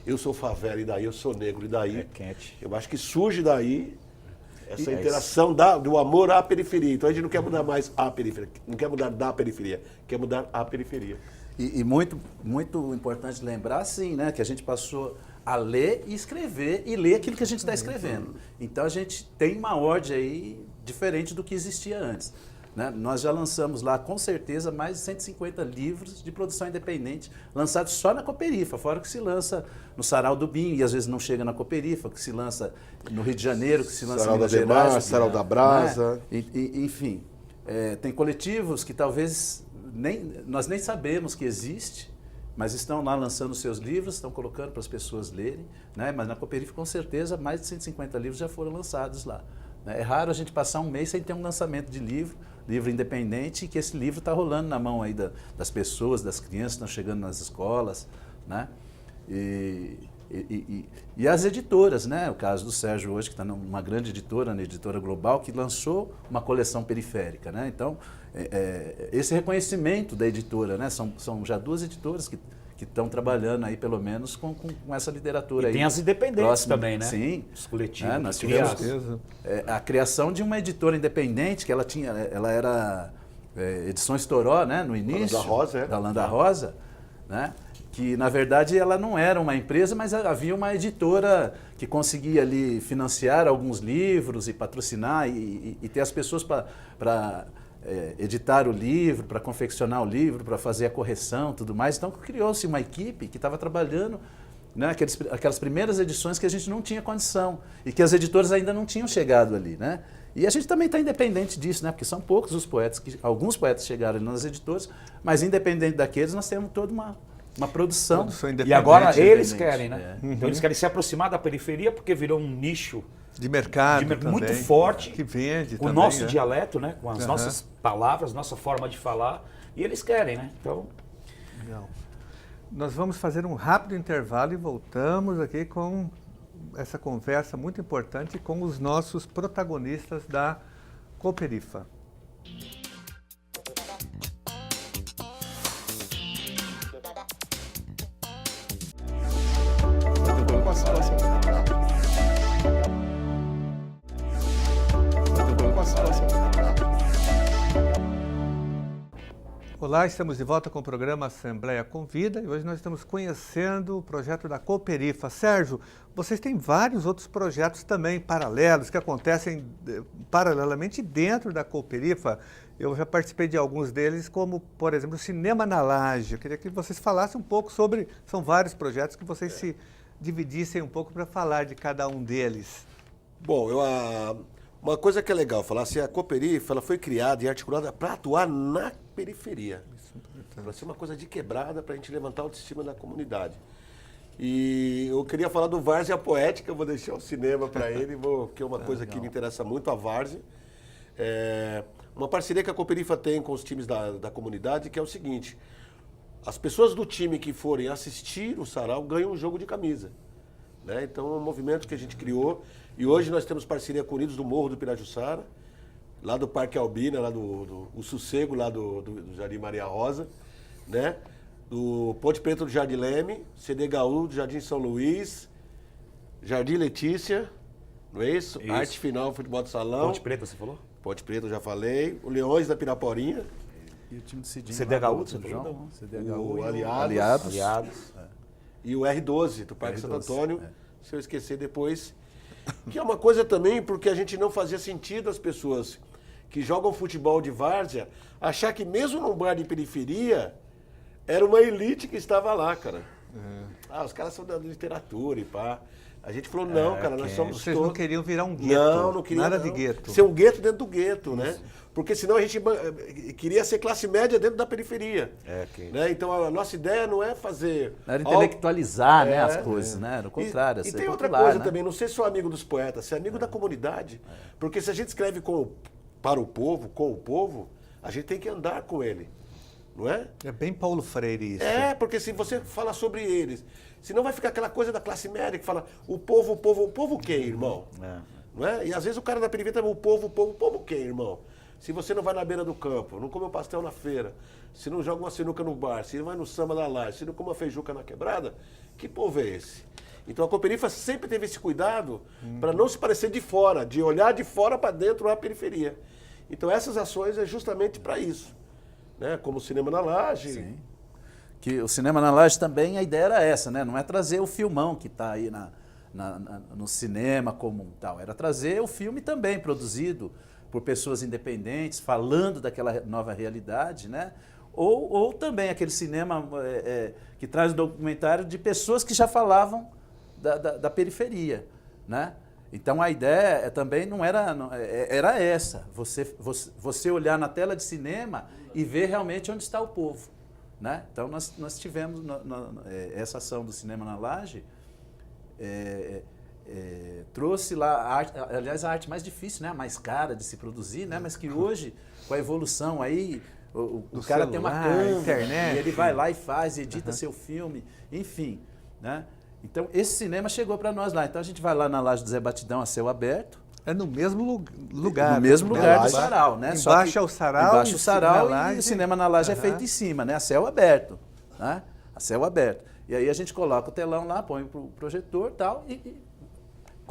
[SPEAKER 2] eu sou favela e daí, eu sou negro e daí.
[SPEAKER 5] É quente.
[SPEAKER 2] Eu acho que surge daí essa interação do amor à periferia. Então a gente não quer mudar mais a periferia, não quer mudar da periferia, quer mudar a periferia.
[SPEAKER 4] E muito, muito importante lembrar, sim, né, que a gente passou a ler e escrever e ler aquilo que a gente está escrevendo. Então a gente tem uma ordem aí diferente do que existia antes. Né? Nós já lançamos lá, com certeza, mais de 150 livros de produção independente, lançados só na Cooperifa, fora que se lança no Sarau do BIM, e às vezes não chega na Cooperifa, que se lança no Rio de Janeiro, que se lança
[SPEAKER 2] Sarau
[SPEAKER 4] em Minas
[SPEAKER 2] da Demar,
[SPEAKER 4] Gerais.
[SPEAKER 2] Sarau da Brasa.
[SPEAKER 4] Né? Enfim, tem coletivos que talvez nós nem sabemos que existe, mas estão lá lançando seus livros, estão colocando para as pessoas lerem, né? Mas na Cooperifa, com certeza, mais de 150 livros já foram lançados lá. Né? É raro a gente passar um mês sem ter um lançamento de livro independente, e que esse livro está rolando na mão aí das pessoas, das crianças que estão chegando nas escolas, né? E as editoras, né? O caso do Sérgio hoje, que está numa grande editora, na Editora Global, que lançou uma coleção periférica, né? Então, esse reconhecimento da editora, né? São já 2 editoras que estão trabalhando aí, pelo menos, com essa literatura.
[SPEAKER 5] E
[SPEAKER 4] aí
[SPEAKER 5] tem as independentes
[SPEAKER 4] próxima,
[SPEAKER 5] também, né?
[SPEAKER 4] Sim.
[SPEAKER 5] Os coletivos.
[SPEAKER 4] Nós
[SPEAKER 5] que
[SPEAKER 4] tivemos
[SPEAKER 5] criaram.
[SPEAKER 4] a criação de uma editora independente, que ela era Edições Toró, né? No início.
[SPEAKER 2] Da Rosa,
[SPEAKER 4] Da Landa Rosa, né? Que, na verdade, ela não era uma empresa, mas havia uma editora que conseguia ali financiar alguns livros e patrocinar e ter as pessoas para editar o livro, para confeccionar o livro, para fazer a correção, tudo mais. Então, criou-se uma equipe que estava trabalhando, né, aquelas primeiras edições que a gente não tinha condição e que as editoras ainda não tinham chegado ali, né? E a gente também está independente disso, né? Porque são poucos os poetas, alguns poetas chegaram ali nas editoras, mas independente daqueles, nós temos toda uma produção.
[SPEAKER 5] E agora eles querem,
[SPEAKER 4] É.
[SPEAKER 5] né? Então eles querem se aproximar da periferia porque virou um nicho
[SPEAKER 3] De mercado
[SPEAKER 5] muito
[SPEAKER 3] também,
[SPEAKER 5] forte,
[SPEAKER 3] que vende
[SPEAKER 5] com o
[SPEAKER 3] também,
[SPEAKER 5] nosso
[SPEAKER 3] né?
[SPEAKER 5] dialeto, né? Com as nossas palavras, nossa forma de falar, e eles querem, né? Então,
[SPEAKER 3] Legal. Nós vamos fazer um rápido intervalo e voltamos aqui com essa conversa muito importante com os nossos protagonistas da Cooperifa. Olá, estamos de volta com o programa Assembleia Convida e hoje nós estamos conhecendo o projeto da Cooperifa. Sérgio, vocês têm vários outros projetos também paralelos que acontecem paralelamente dentro da Cooperifa. Eu já participei de alguns deles, como, por exemplo, o Cinema na Laje. Eu queria que vocês falassem um pouco sobre... São vários projetos que vocês se dividissem um pouco para falar de cada um deles.
[SPEAKER 2] Bom, uma coisa que é legal falar, assim, a Cooperifa ela foi criada e articulada para atuar na periferia. Para ser uma coisa de quebrada, para a gente levantar a autoestima da comunidade. E eu queria falar do Várzea Poética, eu vou deixar o cinema para ele, que é uma coisa que me interessa muito, a Várzea. Uma parceria que a Cooperifa tem com os times da comunidade, que é o seguinte: as pessoas do time que forem assistir o sarau ganham um jogo de camisa. Né? Então é um movimento que a gente criou e hoje nós temos parceria com Unidos do Morro do Pirajussara, lá do Parque Albina, lá do Sossego, lá do Jardim Maria Rosa, né? Do Ponte Preta do Jardim Leme, CDHU do Jardim São Luís, Jardim Letícia, não é isso?
[SPEAKER 5] Isso.
[SPEAKER 2] Arte Final, Futebol de Salão.
[SPEAKER 5] Ponte Preta, você falou?
[SPEAKER 2] Ponte Preta, eu já falei. O Leões da Piraporinha.
[SPEAKER 4] E o time do Cidinho.
[SPEAKER 5] CDHU,
[SPEAKER 4] lá,
[SPEAKER 5] você
[SPEAKER 4] do
[SPEAKER 5] falou?
[SPEAKER 4] João, CDHU
[SPEAKER 2] O
[SPEAKER 4] e
[SPEAKER 2] Aliados.
[SPEAKER 5] Aliados.
[SPEAKER 2] E o R12, do Parque
[SPEAKER 4] R12,
[SPEAKER 2] Santo Antônio. Se eu esquecer depois. Que é uma coisa também porque a gente não fazia sentido as pessoas que jogam futebol de várzea achar que mesmo num bar de periferia era uma elite que estava lá, cara. Ah, os caras são da literatura e pá. A gente falou, não, cara, nós somos
[SPEAKER 3] Vocês
[SPEAKER 2] todos...
[SPEAKER 3] não queriam virar um gueto.
[SPEAKER 2] Não queria.
[SPEAKER 3] Nada
[SPEAKER 2] não.
[SPEAKER 3] de gueto.
[SPEAKER 2] Ser um gueto dentro do gueto, né? Porque senão a gente queria ser classe média dentro da periferia. Né? Então a nossa ideia não é fazer...
[SPEAKER 4] Não era intelectualizar, né,
[SPEAKER 2] É,
[SPEAKER 4] as coisas, né? No contrário,
[SPEAKER 2] E
[SPEAKER 4] ser
[SPEAKER 2] tem outra
[SPEAKER 4] popular,
[SPEAKER 2] coisa
[SPEAKER 4] né?
[SPEAKER 2] também, não ser só amigo dos poetas, ser amigo da comunidade. Porque se a gente escreve para o povo, com o povo, a gente tem que andar com ele. Não é?
[SPEAKER 3] É bem Paulo Freire isso.
[SPEAKER 2] É, porque se você fala sobre eles, senão vai ficar aquela coisa da classe média que fala o povo quem, irmão? Não é? E às vezes o cara da periferia também, o povo quem, irmão? Se você não vai na beira do campo, não come um pastel na feira, se não joga uma sinuca no bar, se não vai no samba da laje, se não come uma feijuca na quebrada, que povo é esse? Então a Cooperifa sempre teve esse cuidado para não se parecer de fora, de olhar de fora para dentro a periferia. Então essas ações é justamente para isso. Né? Como o Cinema na Laje.
[SPEAKER 4] Sim. Que o Cinema na Laje também, a ideia era essa, né? Não é trazer o filmão que está aí no cinema como tal, era trazer o filme também produzido por pessoas independentes, falando daquela nova realidade, né? Ou também aquele cinema que traz o documentário de pessoas que já falavam da periferia, né? Então a ideia também não era, era essa, você olhar na tela de cinema e ver realmente onde está o povo, né? Então nós tivemos essa ação do Cinema na Laje, trouxe lá a arte, aliás a arte mais difícil, né? A mais cara de se produzir, né? Mas que hoje, com a evolução aí, o cara tem uma câmera,
[SPEAKER 3] internet,
[SPEAKER 4] e ele vai lá e faz, edita seu filme, enfim, né? Então, esse cinema chegou para nós lá. Então, a gente vai lá na Laje do Zé Batidão a céu aberto.
[SPEAKER 3] É no mesmo lugar.
[SPEAKER 4] No mesmo lugar do
[SPEAKER 2] Laje.
[SPEAKER 4] sarau, né?
[SPEAKER 3] Embaixo é o sarau.
[SPEAKER 4] Embaixo o sarau
[SPEAKER 3] Laje.
[SPEAKER 4] e o cinema na Laje é feito em cima, né? A céu aberto, né? A céu aberto. E aí a gente coloca o telão lá, põe o projetor e tal, e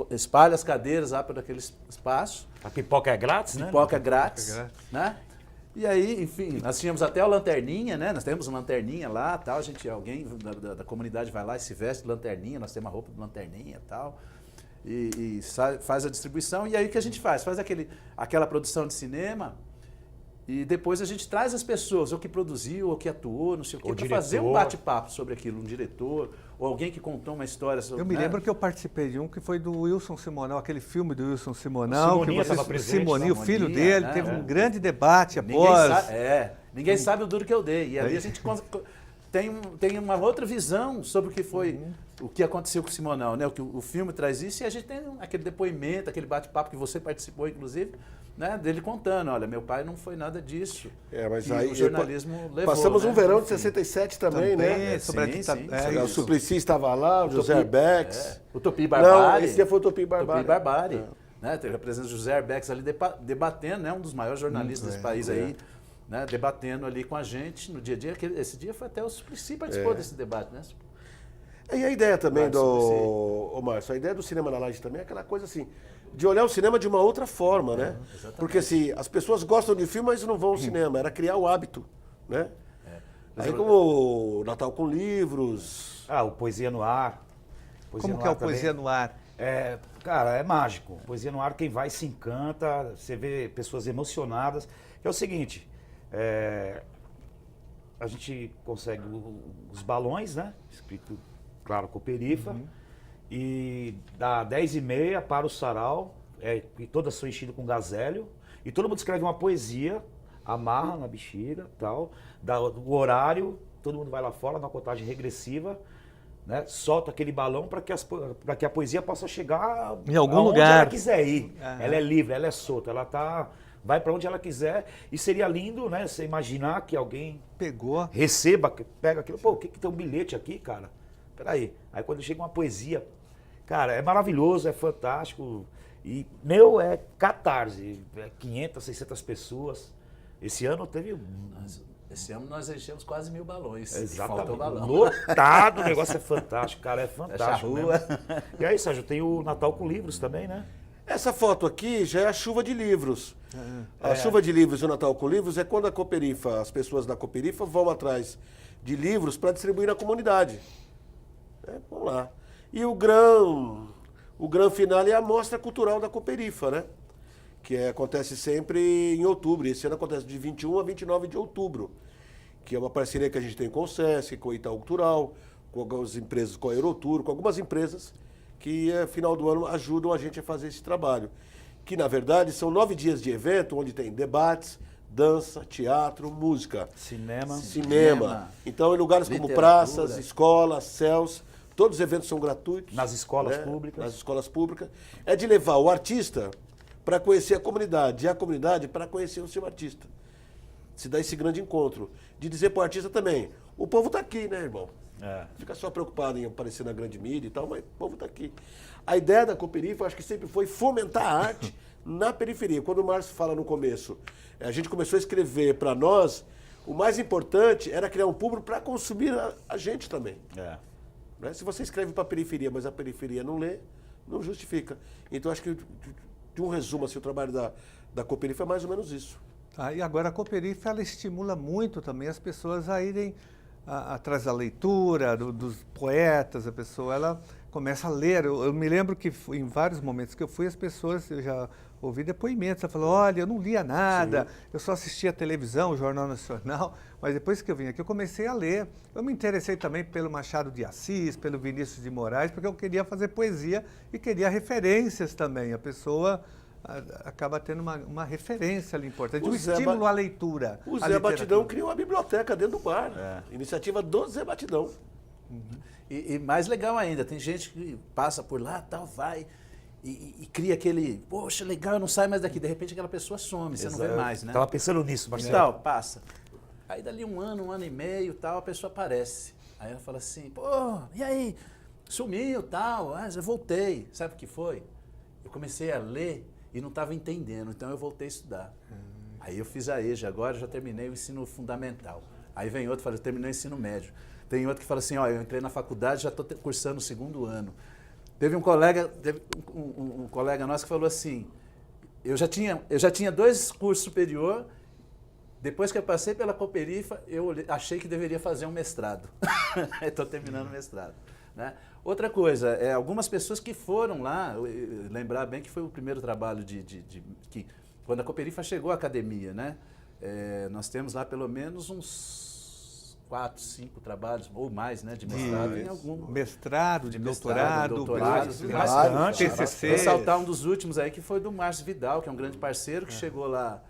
[SPEAKER 4] espalha as cadeiras lá por aquele espaço.
[SPEAKER 5] A pipoca é grátis, né?
[SPEAKER 4] Pipoca grátis,
[SPEAKER 3] Pipoca grátis.
[SPEAKER 4] né? E aí, enfim, nós tínhamos até a lanterninha, né? Nós temos uma lanterninha lá, tal. Alguém da comunidade vai lá e se veste de lanterninha, nós temos uma roupa de lanterninha e tal. E faz a distribuição. E aí o que a gente faz? Faz aquela produção de cinema e depois a gente traz as pessoas, ou que produziu, ou que atuou, não sei o quê, para fazer um bate-papo sobre aquilo, um diretor, ou alguém que contou uma história sobre...
[SPEAKER 3] Eu me lembro que eu participei de um que foi do Wilson Simonal, aquele filme do Wilson Simonal.
[SPEAKER 5] Simoninha estava presente.
[SPEAKER 3] Simoninha, o filho
[SPEAKER 4] Simoninha,
[SPEAKER 3] dele,
[SPEAKER 4] né?
[SPEAKER 3] teve um grande debate
[SPEAKER 4] Ninguém
[SPEAKER 3] após.
[SPEAKER 4] ninguém sabe o duro que eu dei. E ali a gente tem uma outra visão sobre o que foi, o que aconteceu com o Simonal, né? O filme traz isso e a gente tem aquele depoimento, aquele bate-papo que você participou, inclusive, né? Dele contando, olha, meu pai não foi nada disso.
[SPEAKER 2] Mas
[SPEAKER 4] que
[SPEAKER 2] aí
[SPEAKER 4] o jornalismo levou.
[SPEAKER 2] passamos
[SPEAKER 4] né?
[SPEAKER 2] um verão de
[SPEAKER 4] Enfim.
[SPEAKER 2] 67 também, né?
[SPEAKER 3] Sobre a
[SPEAKER 4] Sim,
[SPEAKER 3] ditadura.
[SPEAKER 4] sim.
[SPEAKER 2] O Suplicy estava lá, o José Arbex.
[SPEAKER 4] O Tupi
[SPEAKER 2] Não,
[SPEAKER 4] Barbari.
[SPEAKER 2] esse dia foi o Tupi Barbari.
[SPEAKER 4] Tupi Barbari. Né? Teve a presença do José Arbex ali debatendo, né? Um dos maiores jornalistas desse país aí, né? Debatendo ali com a gente no dia a dia. Esse dia foi até o Suplicy participou desse debate, né?
[SPEAKER 2] E a ideia também
[SPEAKER 4] Claro,
[SPEAKER 2] ô Márcio, a ideia do Cinema na Laje também é aquela coisa assim, de olhar o cinema de uma outra forma, né? Porque assim, as pessoas gostam de filme, mas não vão ao cinema, era criar o hábito, né? Aí como o Natal com Livros...
[SPEAKER 5] O Poesia no Ar.
[SPEAKER 3] Como que é o Poesia no Ar?
[SPEAKER 5] Cara, é mágico. Poesia no Ar, quem vai se encanta, você vê pessoas emocionadas. É o seguinte, a gente consegue os balões, né? Escrito, claro, Cooperifa. E dá 10h30 para o sarau, e todas são enchidas com gazélio. E todo mundo escreve uma poesia, amarra na bexiga, tal, dá o horário, todo mundo vai lá fora, na contagem regressiva, né? Solta aquele balão para que a poesia possa chegar
[SPEAKER 3] em algum
[SPEAKER 5] aonde
[SPEAKER 3] lugar.
[SPEAKER 5] ela quiser ir. Ela é livre, ela é solta, ela vai para onde ela quiser. E seria lindo, né? Você imaginar que alguém
[SPEAKER 3] Pegou.
[SPEAKER 5] receba, pega aquilo, pô, o que tem um bilhete aqui, cara? Peraí. Aí quando chega uma poesia, cara, é maravilhoso, é fantástico. E, é catarse. 500, 600 pessoas. Esse ano teve...
[SPEAKER 4] Esse ano nós enchemos quase 1000 balões.
[SPEAKER 5] Exatamente.
[SPEAKER 4] Faltou balão.
[SPEAKER 5] Lotado, o negócio é fantástico, cara, é fantástico.
[SPEAKER 4] Fecha a rua.
[SPEAKER 5] Mesmo. E aí, Sérgio, tem o Natal com Livros também, né?
[SPEAKER 2] Essa foto aqui já é a chuva de livros. A chuva de livros e o Natal com Livros é quando a Cooperifa, as pessoas da Cooperifa vão atrás de livros para distribuir na comunidade. Vamos lá. E o o grande finale é a Mostra Cultural da Cooperifa, né? Que acontece sempre em outubro. Esse ano acontece de 21 a 29 de outubro, que é uma parceria que a gente tem com o SESC, com o Itaú Cultural, com algumas empresas, com a Eurotour, com algumas empresas que, final do ano, ajudam a gente a fazer esse trabalho. Que, na verdade, são 9 dias de evento, onde tem debates, dança, teatro, música. Cinema. Então, em lugares como praças, escolas, céus, todos os eventos são gratuitos.
[SPEAKER 5] Nas escolas públicas.
[SPEAKER 2] Nas escolas públicas. É de levar o artista para conhecer a comunidade e a comunidade para conhecer o seu artista. Se dá esse grande encontro. De dizer para o artista também, o povo está aqui, né, irmão? Fica só preocupado em aparecer na grande mídia e tal, mas o povo está aqui. A ideia da Cooperifa, eu acho que sempre foi fomentar a arte na periferia. Quando o Márcio fala no começo, a gente começou a escrever para nós, o mais importante era criar um público para consumir a gente também. Né? Se você escreve para a periferia, mas a periferia não lê, não justifica. Então, acho que, de um resumo, assim, o trabalho da Cooperifa é mais ou menos isso.
[SPEAKER 3] E agora a Cooperifa, ela estimula muito também as pessoas a irem atrás da leitura, dos poetas, a pessoa ela começa a ler. Eu me lembro que em vários momentos que eu fui, as pessoas, eu já ouvi depoimentos, ela falou, olha, eu não lia nada, eu só assistia a televisão, o Jornal Nacional, mas depois que eu vim aqui eu comecei a ler. Eu me interessei também pelo Machado de Assis, pelo Vinícius de Moraes, porque eu queria fazer poesia e queria referências também. A pessoa acaba tendo uma referência ali importante, um estímulo à leitura.
[SPEAKER 2] O Zé Batidão criou uma biblioteca dentro do bar. Iniciativa do Zé Batidão.
[SPEAKER 4] E mais legal ainda, tem gente que passa por lá, tal, vai e cria aquele, poxa, legal, eu não saio mais daqui. De repente aquela pessoa some, você não vê mais, né?
[SPEAKER 5] Tava pensando nisso, Marcelo.
[SPEAKER 4] Tal, passa. Aí dali um ano e meio, tal, a pessoa aparece. Aí ela fala assim, pô, e aí? Sumiu, tal, eu voltei. Sabe o que foi? Eu comecei a ler e não estava entendendo, então eu voltei a estudar. Aí eu fiz a EJA, agora já terminei o ensino fundamental. Aí vem outro e fala, eu terminei o ensino médio. Tem outro que fala assim, ó, eu entrei na faculdade, já estou cursando o 2º ano. Teve um colega nosso que falou assim, eu já tinha 2 cursos superior, depois que eu passei pela Cooperifa, eu achei que deveria fazer um mestrado. Estou terminando o mestrado. Né? Outra coisa, algumas pessoas que foram lá, lembrar bem que foi o primeiro trabalho que quando a Cooperifa chegou à academia, né? Nós temos lá pelo menos uns 4, 5 trabalhos ou mais, né, de mestrado em algum
[SPEAKER 3] mestrado, de doutorado,
[SPEAKER 4] TCC. Ressaltar um dos últimos aí que foi do Márcio Vidal, que é um grande parceiro que chegou lá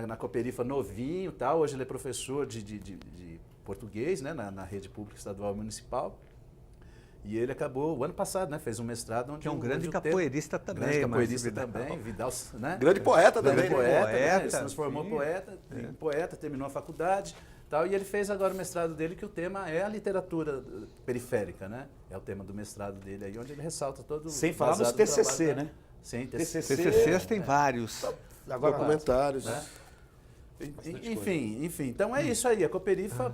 [SPEAKER 4] na Cooperifa novinho, tal. Hoje ele é professor de português, né, na rede pública estadual e municipal. E ele acabou, o ano passado, né, fez um mestrado onde...
[SPEAKER 3] Que é um grande capoeirista também.
[SPEAKER 4] Grande capoeirista também, Vidal, né?
[SPEAKER 2] Grande poeta também.
[SPEAKER 4] Grande poeta, né? Ele se transformou poeta, terminou a faculdade, tal, e ele fez agora o mestrado dele, que o tema é a literatura periférica, né? É o tema do mestrado dele aí, onde ele ressalta todo...
[SPEAKER 5] Sem falar nos TCC, né?
[SPEAKER 4] Sim,
[SPEAKER 3] TCCs tem vários.
[SPEAKER 2] Agora, documentários.
[SPEAKER 4] Né? Enfim, então é isso aí, a Cooperifa...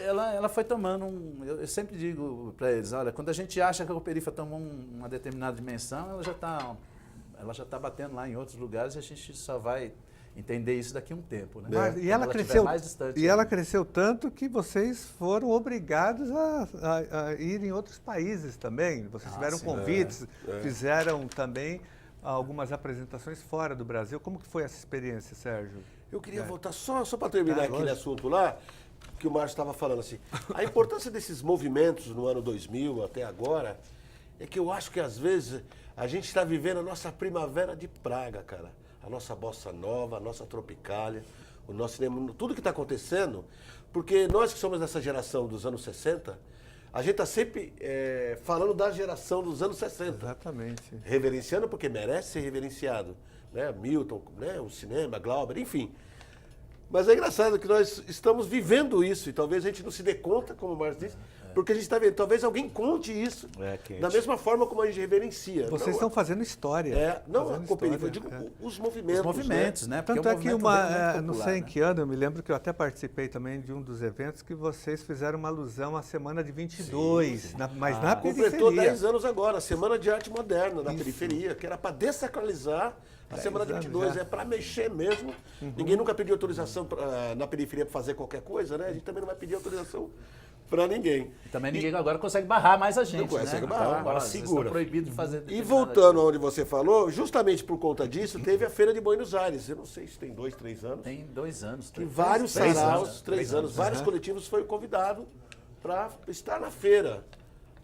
[SPEAKER 4] Ela foi tomando eu sempre digo para eles, olha, quando a gente acha que a Cooperifa tomou uma determinada dimensão, ela já tá batendo lá em outros lugares e a gente só vai entender isso daqui a um tempo, né?
[SPEAKER 3] E ela cresceu mais distante. E ela cresceu tanto que vocês foram obrigados a ir em outros países também. Vocês tiveram convites, fizeram também algumas apresentações fora do Brasil. Como que foi essa experiência, Sérgio?
[SPEAKER 2] Eu queria voltar só para terminar aquele assunto lá, que o Márcio estava falando assim. A importância desses movimentos no ano 2000 até agora é que eu acho que às vezes a gente está vivendo a nossa primavera de Praga, cara. A nossa bossa nova, a nossa tropicália, o nosso cinema, tudo que está acontecendo, porque nós que somos dessa geração dos anos 60, a gente está sempre falando da geração dos anos 60.
[SPEAKER 3] Exatamente.
[SPEAKER 2] Reverenciando porque merece ser reverenciado. Né? Milton, né? O cinema, Glauber, enfim. Mas é engraçado que nós estamos vivendo isso e talvez a gente não se dê conta, como o Márcio disse, porque a gente está vendo. Talvez alguém conte isso da mesma forma como a gente reverencia.
[SPEAKER 3] Vocês estão fazendo história.
[SPEAKER 2] Não a Cooperifa, eu digo os movimentos.
[SPEAKER 4] Os movimentos, né?
[SPEAKER 3] Tanto é que não sei em que ano, eu me lembro que eu até participei também de um dos eventos que vocês fizeram uma alusão à Semana de 22, mas na periferia.
[SPEAKER 2] Completou 10 anos agora, a Semana de Arte Moderna na periferia, que era para desacralizar a Semana de 22, é para mexer mesmo. Ninguém nunca pediu autorização na periferia para fazer qualquer coisa, né? A gente também não vai pedir autorização para ninguém.
[SPEAKER 4] E também ninguém agora consegue barrar mais a gente,
[SPEAKER 2] Não consegue
[SPEAKER 4] né?
[SPEAKER 2] barrar,
[SPEAKER 4] Então,
[SPEAKER 5] agora
[SPEAKER 4] vocês
[SPEAKER 5] segura.
[SPEAKER 4] estão proibidos de fazer
[SPEAKER 2] E
[SPEAKER 4] determinada
[SPEAKER 2] voltando
[SPEAKER 4] coisa.
[SPEAKER 2] onde você falou, justamente por conta disso, teve a Feira de Buenos Aires. Eu não sei se tem 2, 3 anos.
[SPEAKER 4] Tem 2 anos.
[SPEAKER 2] Que vários
[SPEAKER 5] três
[SPEAKER 2] saraus,
[SPEAKER 5] anos,
[SPEAKER 2] 3 anos, vários coletivos foram convidados para estar na feira.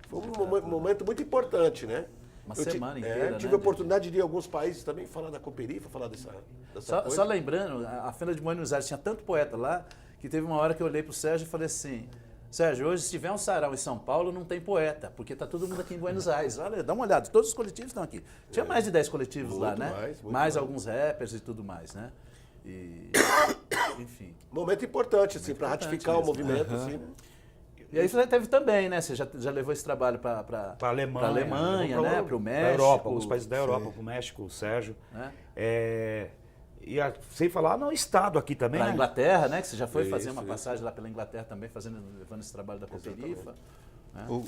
[SPEAKER 2] Foi um momento muito importante, né?
[SPEAKER 4] Uma
[SPEAKER 2] Eu
[SPEAKER 4] semana inteira,
[SPEAKER 2] tive
[SPEAKER 4] né,
[SPEAKER 2] a oportunidade de ir a alguns países também, falar da Cooperifa, falar dessa coisa.
[SPEAKER 4] Só lembrando, a Feira de Buenos Aires tinha tanto poeta lá, que teve uma hora que eu olhei pro Sérgio e falei assim, Sérgio, hoje se tiver um sarau em São Paulo, não tem poeta, porque tá todo mundo aqui em Buenos Aires. Olha, dá uma olhada, todos os coletivos estão aqui. Tinha mais de 10 coletivos
[SPEAKER 2] Muito
[SPEAKER 4] lá, né?
[SPEAKER 2] mais, muito
[SPEAKER 4] mais
[SPEAKER 2] mais.
[SPEAKER 4] alguns rappers e tudo mais, né? E, enfim.
[SPEAKER 2] Momento importante, assim, para
[SPEAKER 4] importante
[SPEAKER 2] ratificar o
[SPEAKER 4] mesmo.
[SPEAKER 2] movimento, assim, né?
[SPEAKER 4] E aí você teve também, né? Você já levou esse trabalho para
[SPEAKER 5] Para Alemanha,
[SPEAKER 4] Alemanha, né? Para o México.
[SPEAKER 5] Para Europa, alguns países da Europa, para o México, o Sérgio.
[SPEAKER 4] Né?
[SPEAKER 5] Sem falar no estado aqui também,
[SPEAKER 4] Para a
[SPEAKER 5] né?
[SPEAKER 4] Inglaterra, né? Que você já foi fazer
[SPEAKER 2] Isso,
[SPEAKER 4] uma
[SPEAKER 2] isso.
[SPEAKER 4] passagem lá pela Inglaterra também, levando esse trabalho da Cooperifa.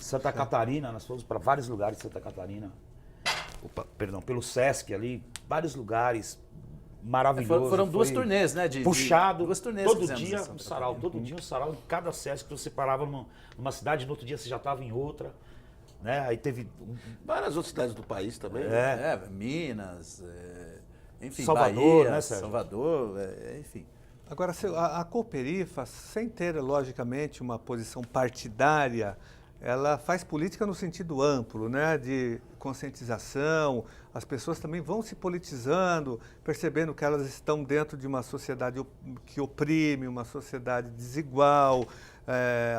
[SPEAKER 5] Santa Catarina, nós fomos para vários lugares de Santa Catarina. Perdão, pelo Sesc ali, vários lugares maravilhosos.
[SPEAKER 4] Foram duas
[SPEAKER 5] foi
[SPEAKER 4] turnês, né?
[SPEAKER 5] Puxado,
[SPEAKER 4] duas turnês que
[SPEAKER 5] todo
[SPEAKER 4] fizemos
[SPEAKER 5] dia
[SPEAKER 4] em Santa
[SPEAKER 5] um sarau,
[SPEAKER 4] Catarina.
[SPEAKER 5] todo dia um sarau, em cada Sesc que você parava numa cidade, no outro dia você já estava em outra. Né? Aí teve
[SPEAKER 2] Várias outras cidades do país também, né?
[SPEAKER 4] Minas, enfim,
[SPEAKER 5] Salvador,
[SPEAKER 4] Bahia,
[SPEAKER 5] né, Sérgio?
[SPEAKER 4] Salvador, enfim.
[SPEAKER 3] Agora, a Cooperifa, sem ter, logicamente, uma posição partidária, ela faz política no sentido amplo, né, de conscientização. As pessoas também vão se politizando, percebendo que elas estão dentro de uma sociedade que oprime, uma sociedade desigual.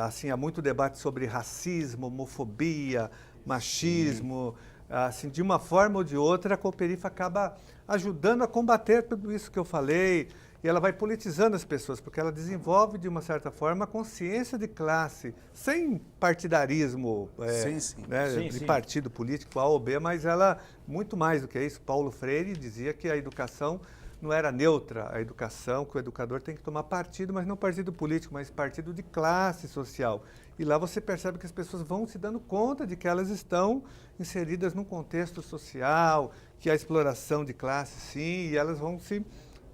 [SPEAKER 3] Assim, há muito debate sobre racismo, homofobia, machismo. Assim, de uma forma ou de outra, a Cooperifa acaba ajudando a combater tudo isso que eu falei. E ela vai politizando as pessoas, porque ela desenvolve, de uma certa forma, a consciência de classe, sem partidarismo
[SPEAKER 4] Sim.
[SPEAKER 3] né,
[SPEAKER 5] Sim,
[SPEAKER 3] de
[SPEAKER 5] sim.
[SPEAKER 3] partido político A ou B, mas ela, muito mais do que isso, Paulo Freire dizia que a educação não era neutra, a educação, que o educador tem que tomar partido, mas não partido político, mas partido de classe social. E lá você percebe que as pessoas vão se dando conta de que elas estão inseridas num contexto social, que há exploração de classe, sim, e elas vão se...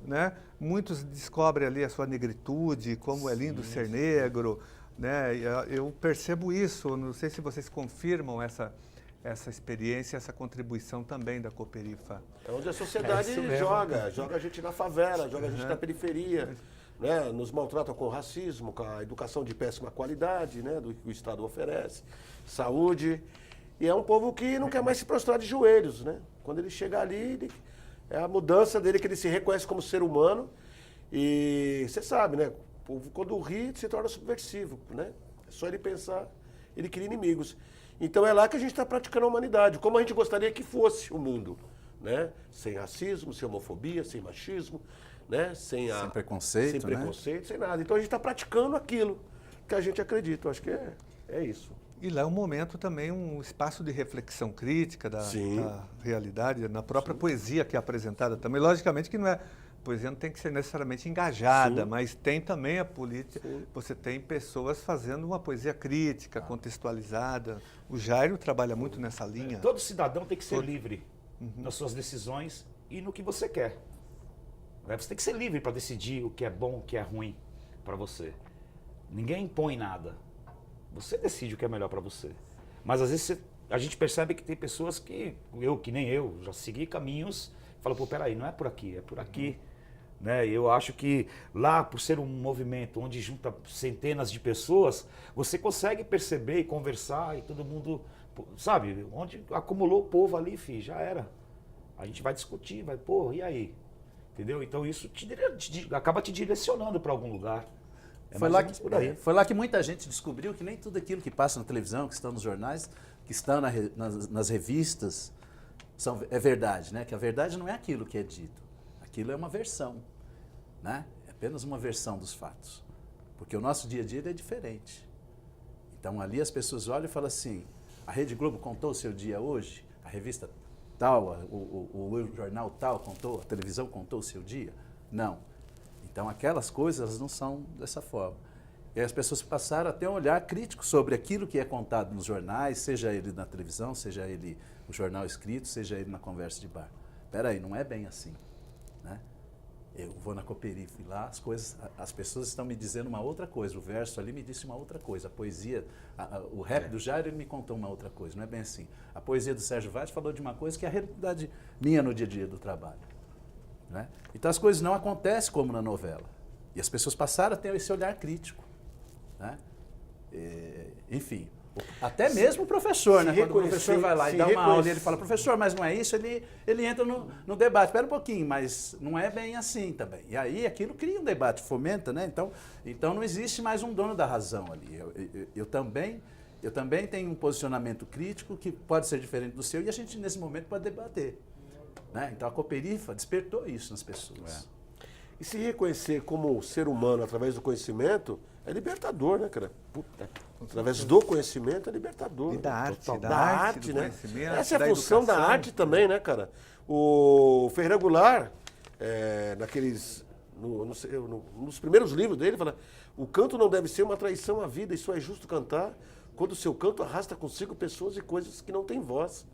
[SPEAKER 3] Né? Muitos descobrem ali a sua negritude, como é lindo ser negro. Né? Eu percebo isso, não sei se vocês confirmam essa experiência, essa contribuição também da Cooperifa.
[SPEAKER 2] É onde a sociedade
[SPEAKER 3] isso mesmo.
[SPEAKER 2] joga a gente na favela, joga a gente na periferia, né? Nos maltrata com racismo, com a educação de péssima qualidade, né? Do que o Estado oferece, saúde. E é um povo que não quer mais se prostrar de joelhos, né? Quando ele chega ali, é a mudança dele, que ele se reconhece como ser humano. E você sabe, né? O povo, quando ri, se torna subversivo, né? É só ele pensar, ele cria inimigos. Então é lá que a gente está praticando a humanidade, como a gente gostaria que fosse o mundo, né? Sem racismo, sem homofobia, sem machismo, né? Sem
[SPEAKER 4] preconceito,
[SPEAKER 2] sem
[SPEAKER 4] né?
[SPEAKER 2] preconceito, sem nada. Então a gente está praticando aquilo que a gente acredita. Eu acho que é isso.
[SPEAKER 3] E lá é um momento também, um espaço de reflexão crítica da realidade, na própria poesia que é apresentada também. Logicamente que não é... A poesia não tem que ser necessariamente engajada,
[SPEAKER 2] Sim.
[SPEAKER 3] mas tem também a política.
[SPEAKER 2] Sim.
[SPEAKER 3] Você tem pessoas fazendo uma poesia crítica, contextualizada. O Jairo trabalha muito nessa linha.
[SPEAKER 5] Todo cidadão tem que ser livre nas suas decisões e no que você quer. Né? Você tem que ser livre para decidir o que é bom, o que é ruim para você. Ninguém impõe nada. Você decide o que é melhor para você. Mas às vezes a gente percebe que tem pessoas que nem eu, já segui caminhos, falam, pô, peraí, não é por aqui, é por aqui. Né? Eu acho que lá, por ser um movimento onde junta centenas de pessoas, você consegue perceber e conversar e todo mundo, sabe, onde acumulou o povo ali, filho, já era. A gente vai discutir, vai, pô, e aí? Entendeu? Então isso acaba te direcionando para algum lugar.
[SPEAKER 4] Foi lá que muita gente descobriu que nem tudo aquilo que passa na televisão, que está nos jornais, que está nas revistas, é verdade, né? Que a verdade não é aquilo que é dito. Aquilo é uma versão, né? É apenas uma versão dos fatos. Porque o nosso dia a dia é diferente. Então ali as pessoas olham e falam assim, a Rede Globo contou o seu dia hoje, a revista tal, o jornal tal contou, a televisão contou o seu dia? Não. Então aquelas coisas não são dessa forma. E as pessoas passaram a ter um olhar crítico sobre aquilo que é contado nos jornais, seja ele na televisão, seja ele o jornal escrito, seja ele na conversa de bar. Espera aí, não é bem assim. Né? Eu vou na Cooperifa e lá as pessoas estão me dizendo uma outra coisa. O verso ali me disse uma outra coisa. A poesia, o rap do Jairo ele me contou uma outra coisa. Não é bem assim. A poesia do Sérgio Vaz falou de uma coisa que é a realidade minha no dia a dia do trabalho. Né? Então as coisas não acontecem como na novela. E as pessoas passaram a ter esse olhar crítico. Né? Enfim, até mesmo o professor, né? Quando o professor vai lá e dá uma aula e ele fala, professor, mas não é isso, ele entra no debate. Espera um pouquinho, mas não é bem assim também. E aí aquilo cria um debate, fomenta, né? Então não existe mais um dono da razão ali. Eu também tenho um posicionamento crítico que pode ser diferente do seu e a gente nesse momento pode debater. Né? Então a Cooperifa despertou isso nas pessoas.
[SPEAKER 2] E se reconhecer como ser humano através do conhecimento é libertador, né, cara? Puta. Através do conhecimento é libertador.
[SPEAKER 3] E da arte,
[SPEAKER 2] Total.
[SPEAKER 3] da
[SPEAKER 2] Da
[SPEAKER 3] arte,
[SPEAKER 2] arte,
[SPEAKER 3] do
[SPEAKER 2] né?
[SPEAKER 3] conhecimento,
[SPEAKER 2] Essa é
[SPEAKER 3] da
[SPEAKER 2] a função da
[SPEAKER 3] educação.
[SPEAKER 2] arte também, né, cara? O Ferreira Goulart, nos primeiros livros dele, fala: o canto não deve ser uma traição à vida, isso é justo cantar, quando o seu canto arrasta consigo pessoas e coisas que não têm voz.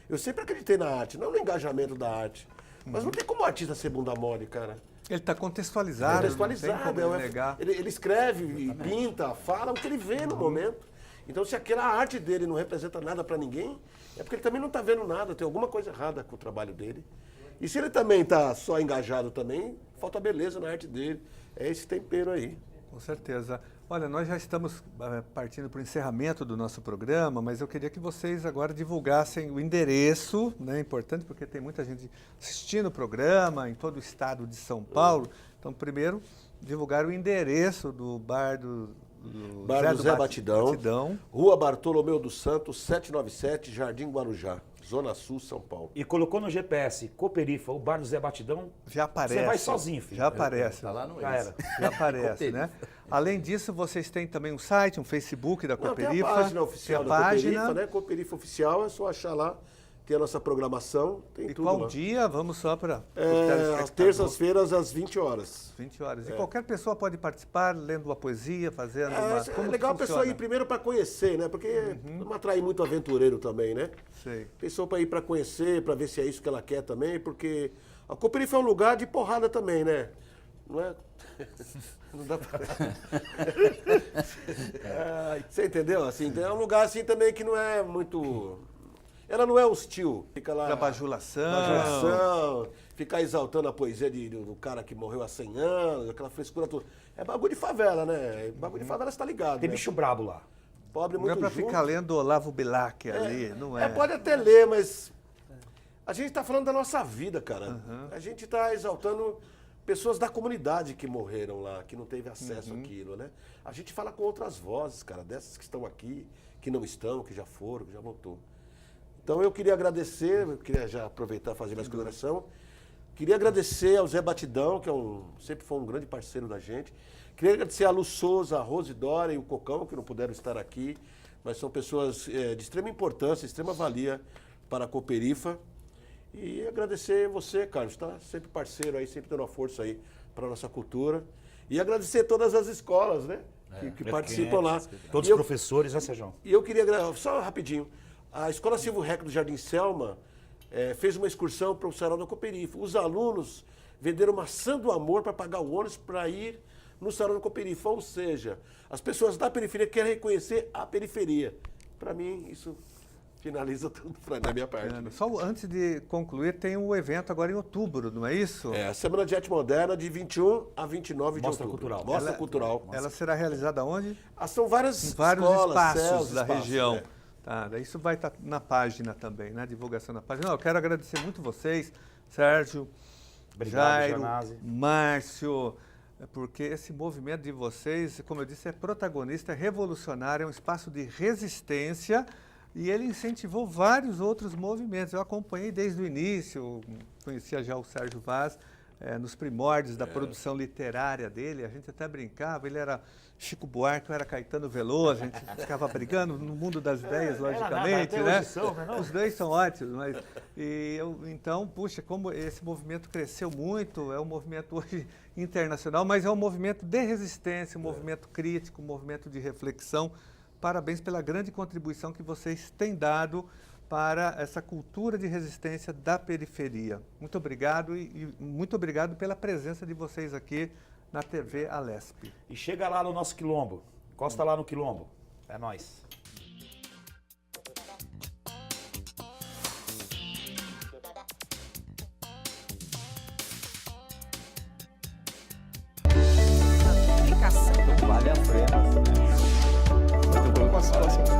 [SPEAKER 2] Eu sempre acreditei na arte, não no engajamento da arte. Mas não tem como o artista ser bunda mole, cara.
[SPEAKER 3] Ele está contextualizado,
[SPEAKER 2] Contextualizado,
[SPEAKER 3] não tem como ele negar.
[SPEAKER 2] ele escreve, e pinta, fala o que ele vê no momento. Então, se aquela arte dele não representa nada para ninguém, é porque ele também não está vendo nada, tem alguma coisa errada com o trabalho dele. E se ele também está só engajado também, falta beleza na arte dele. É esse tempero aí.
[SPEAKER 3] Com certeza. Olha, nós já estamos partindo para o encerramento do nosso programa, mas eu queria que vocês agora divulgassem o endereço, né? É importante porque tem muita gente assistindo o programa em todo o estado de São Paulo. Então, primeiro, divulgar o endereço do bar do
[SPEAKER 2] Bar do Zé Batidão, Rua Bartolomeu dos Santos, 797, Jardim Guarujá, Zona Sul, São Paulo.
[SPEAKER 5] E colocou no GPS, Cooperifa, o bar do Zé Batidão,
[SPEAKER 3] já aparece.
[SPEAKER 5] você vai sozinho, filho.
[SPEAKER 3] Já aparece.
[SPEAKER 4] Tá lá no
[SPEAKER 5] Já era.
[SPEAKER 3] Já aparece, né? Além disso, vocês têm também um site, um Facebook da
[SPEAKER 2] Não, tem
[SPEAKER 3] Cooperifa.
[SPEAKER 2] a página oficial
[SPEAKER 3] tem
[SPEAKER 2] da
[SPEAKER 3] a
[SPEAKER 2] Cooperifa,
[SPEAKER 3] página.
[SPEAKER 2] né? Cooperifa Oficial, é só achar lá, tem a nossa programação, tem
[SPEAKER 3] E
[SPEAKER 2] tudo
[SPEAKER 3] qual
[SPEAKER 2] lá.
[SPEAKER 3] dia? Vamos só para
[SPEAKER 2] Às terças-feiras, às 20 horas.
[SPEAKER 3] 20 horas. E qualquer pessoa pode participar, lendo uma poesia, fazendo uma...
[SPEAKER 2] É
[SPEAKER 3] Como
[SPEAKER 2] legal a
[SPEAKER 3] que
[SPEAKER 2] pessoa
[SPEAKER 3] funciona?
[SPEAKER 2] ir primeiro para conhecer, né? Porque não atrai muito aventureiro também, né?
[SPEAKER 3] Sei.
[SPEAKER 2] Pessoa para ir para conhecer, para ver se é isso que ela quer também, porque a Cooperifa é um lugar de porrada também, né? Não é? Não dá pra... Você entendeu? Assim, é um lugar assim também que não é muito... Ela não é hostil. Fica lá...
[SPEAKER 3] Pra bajulação.
[SPEAKER 2] Bajulação, ficar exaltando a poesia do cara que morreu há 100 anos, aquela frescura toda. É bagulho de favela, né? Bagulho de favela, você tá ligado,
[SPEAKER 5] Tem
[SPEAKER 2] né?
[SPEAKER 5] bicho brabo lá.
[SPEAKER 2] Pobre
[SPEAKER 3] Não
[SPEAKER 2] muito
[SPEAKER 3] é para
[SPEAKER 2] junto.
[SPEAKER 3] ficar lendo Olavo Bilac ali, não é?
[SPEAKER 2] Pode até ler, mas a gente está falando da nossa vida, cara. A gente está exaltando pessoas da comunidade que morreram lá, que não teve acesso àquilo, né? A gente fala com outras vozes, cara, dessas que estão aqui, que não estão, que já foram, que já voltou. Então eu queria agradecer, eu queria já aproveitar e fazer minha consideração. Queria agradecer ao Zé Batidão, que sempre foi um grande parceiro da gente. Queria agradecer a Lu Souza, a Rose Dória e o Cocão, que não puderam estar aqui, mas são pessoas de extrema importância, extrema valia para a Cooperifa. E agradecer você, Carlos, tá sempre parceiro aí, sempre dando uma força aí para a nossa cultura. E agradecer todas as escolas, né, que participam lá.
[SPEAKER 5] Todos
[SPEAKER 2] E
[SPEAKER 5] os professores, né, Sérgio?
[SPEAKER 2] E eu queria, só rapidinho, a Escola Silvio Rec do Jardim Selma fez uma excursão para o Sarau da Cooperifa. Os alunos venderam maçã do amor para pagar o ônibus para ir no Sarau da Cooperifa. Ou seja, as pessoas da periferia querem reconhecer a periferia. Para mim, isso finaliza tudo da minha parte.
[SPEAKER 3] Só antes de concluir, tem um evento agora em outubro, não é isso?
[SPEAKER 2] A Semana de Arte Moderna, de 21 a 29 de
[SPEAKER 5] Mostra
[SPEAKER 2] outubro.
[SPEAKER 5] cultural.
[SPEAKER 2] Mostra cultural.
[SPEAKER 3] Ela será realizada onde?
[SPEAKER 2] São várias
[SPEAKER 3] Em vários
[SPEAKER 2] escolas,
[SPEAKER 3] espaços
[SPEAKER 2] céus,
[SPEAKER 3] da
[SPEAKER 2] espaços,
[SPEAKER 3] região.
[SPEAKER 2] é.
[SPEAKER 3] Tá, daí isso vai estar na página também, na divulgação da página. Não, eu quero agradecer muito vocês, Sérgio,
[SPEAKER 5] Obrigado,
[SPEAKER 3] Jairo,
[SPEAKER 5] Janazzi.
[SPEAKER 3] Márcio, porque esse movimento de vocês, como eu disse, é protagonista, é revolucionário, é um espaço de resistência e ele incentivou vários outros movimentos. Eu acompanhei desde o início, conhecia já o Sérgio Vaz, nos primórdios da produção literária dele, a gente até brincava, ele era Chico Buarque, eu era Caetano Veloso, a gente ficava brigando no mundo das ideias, logicamente, né? Os dois são ótimos, mas então, puxa, como esse movimento cresceu muito, é um movimento hoje internacional, mas é um movimento de resistência, um movimento crítico, um movimento de reflexão. Parabéns pela grande contribuição que vocês têm dado para essa cultura de resistência da periferia. Muito obrigado e muito obrigado pela presença de vocês aqui na TV Alesp.
[SPEAKER 5] E chega lá no nosso quilombo. Encosta lá no quilombo. É nóis.
[SPEAKER 1] Vale a pena. Muito bom.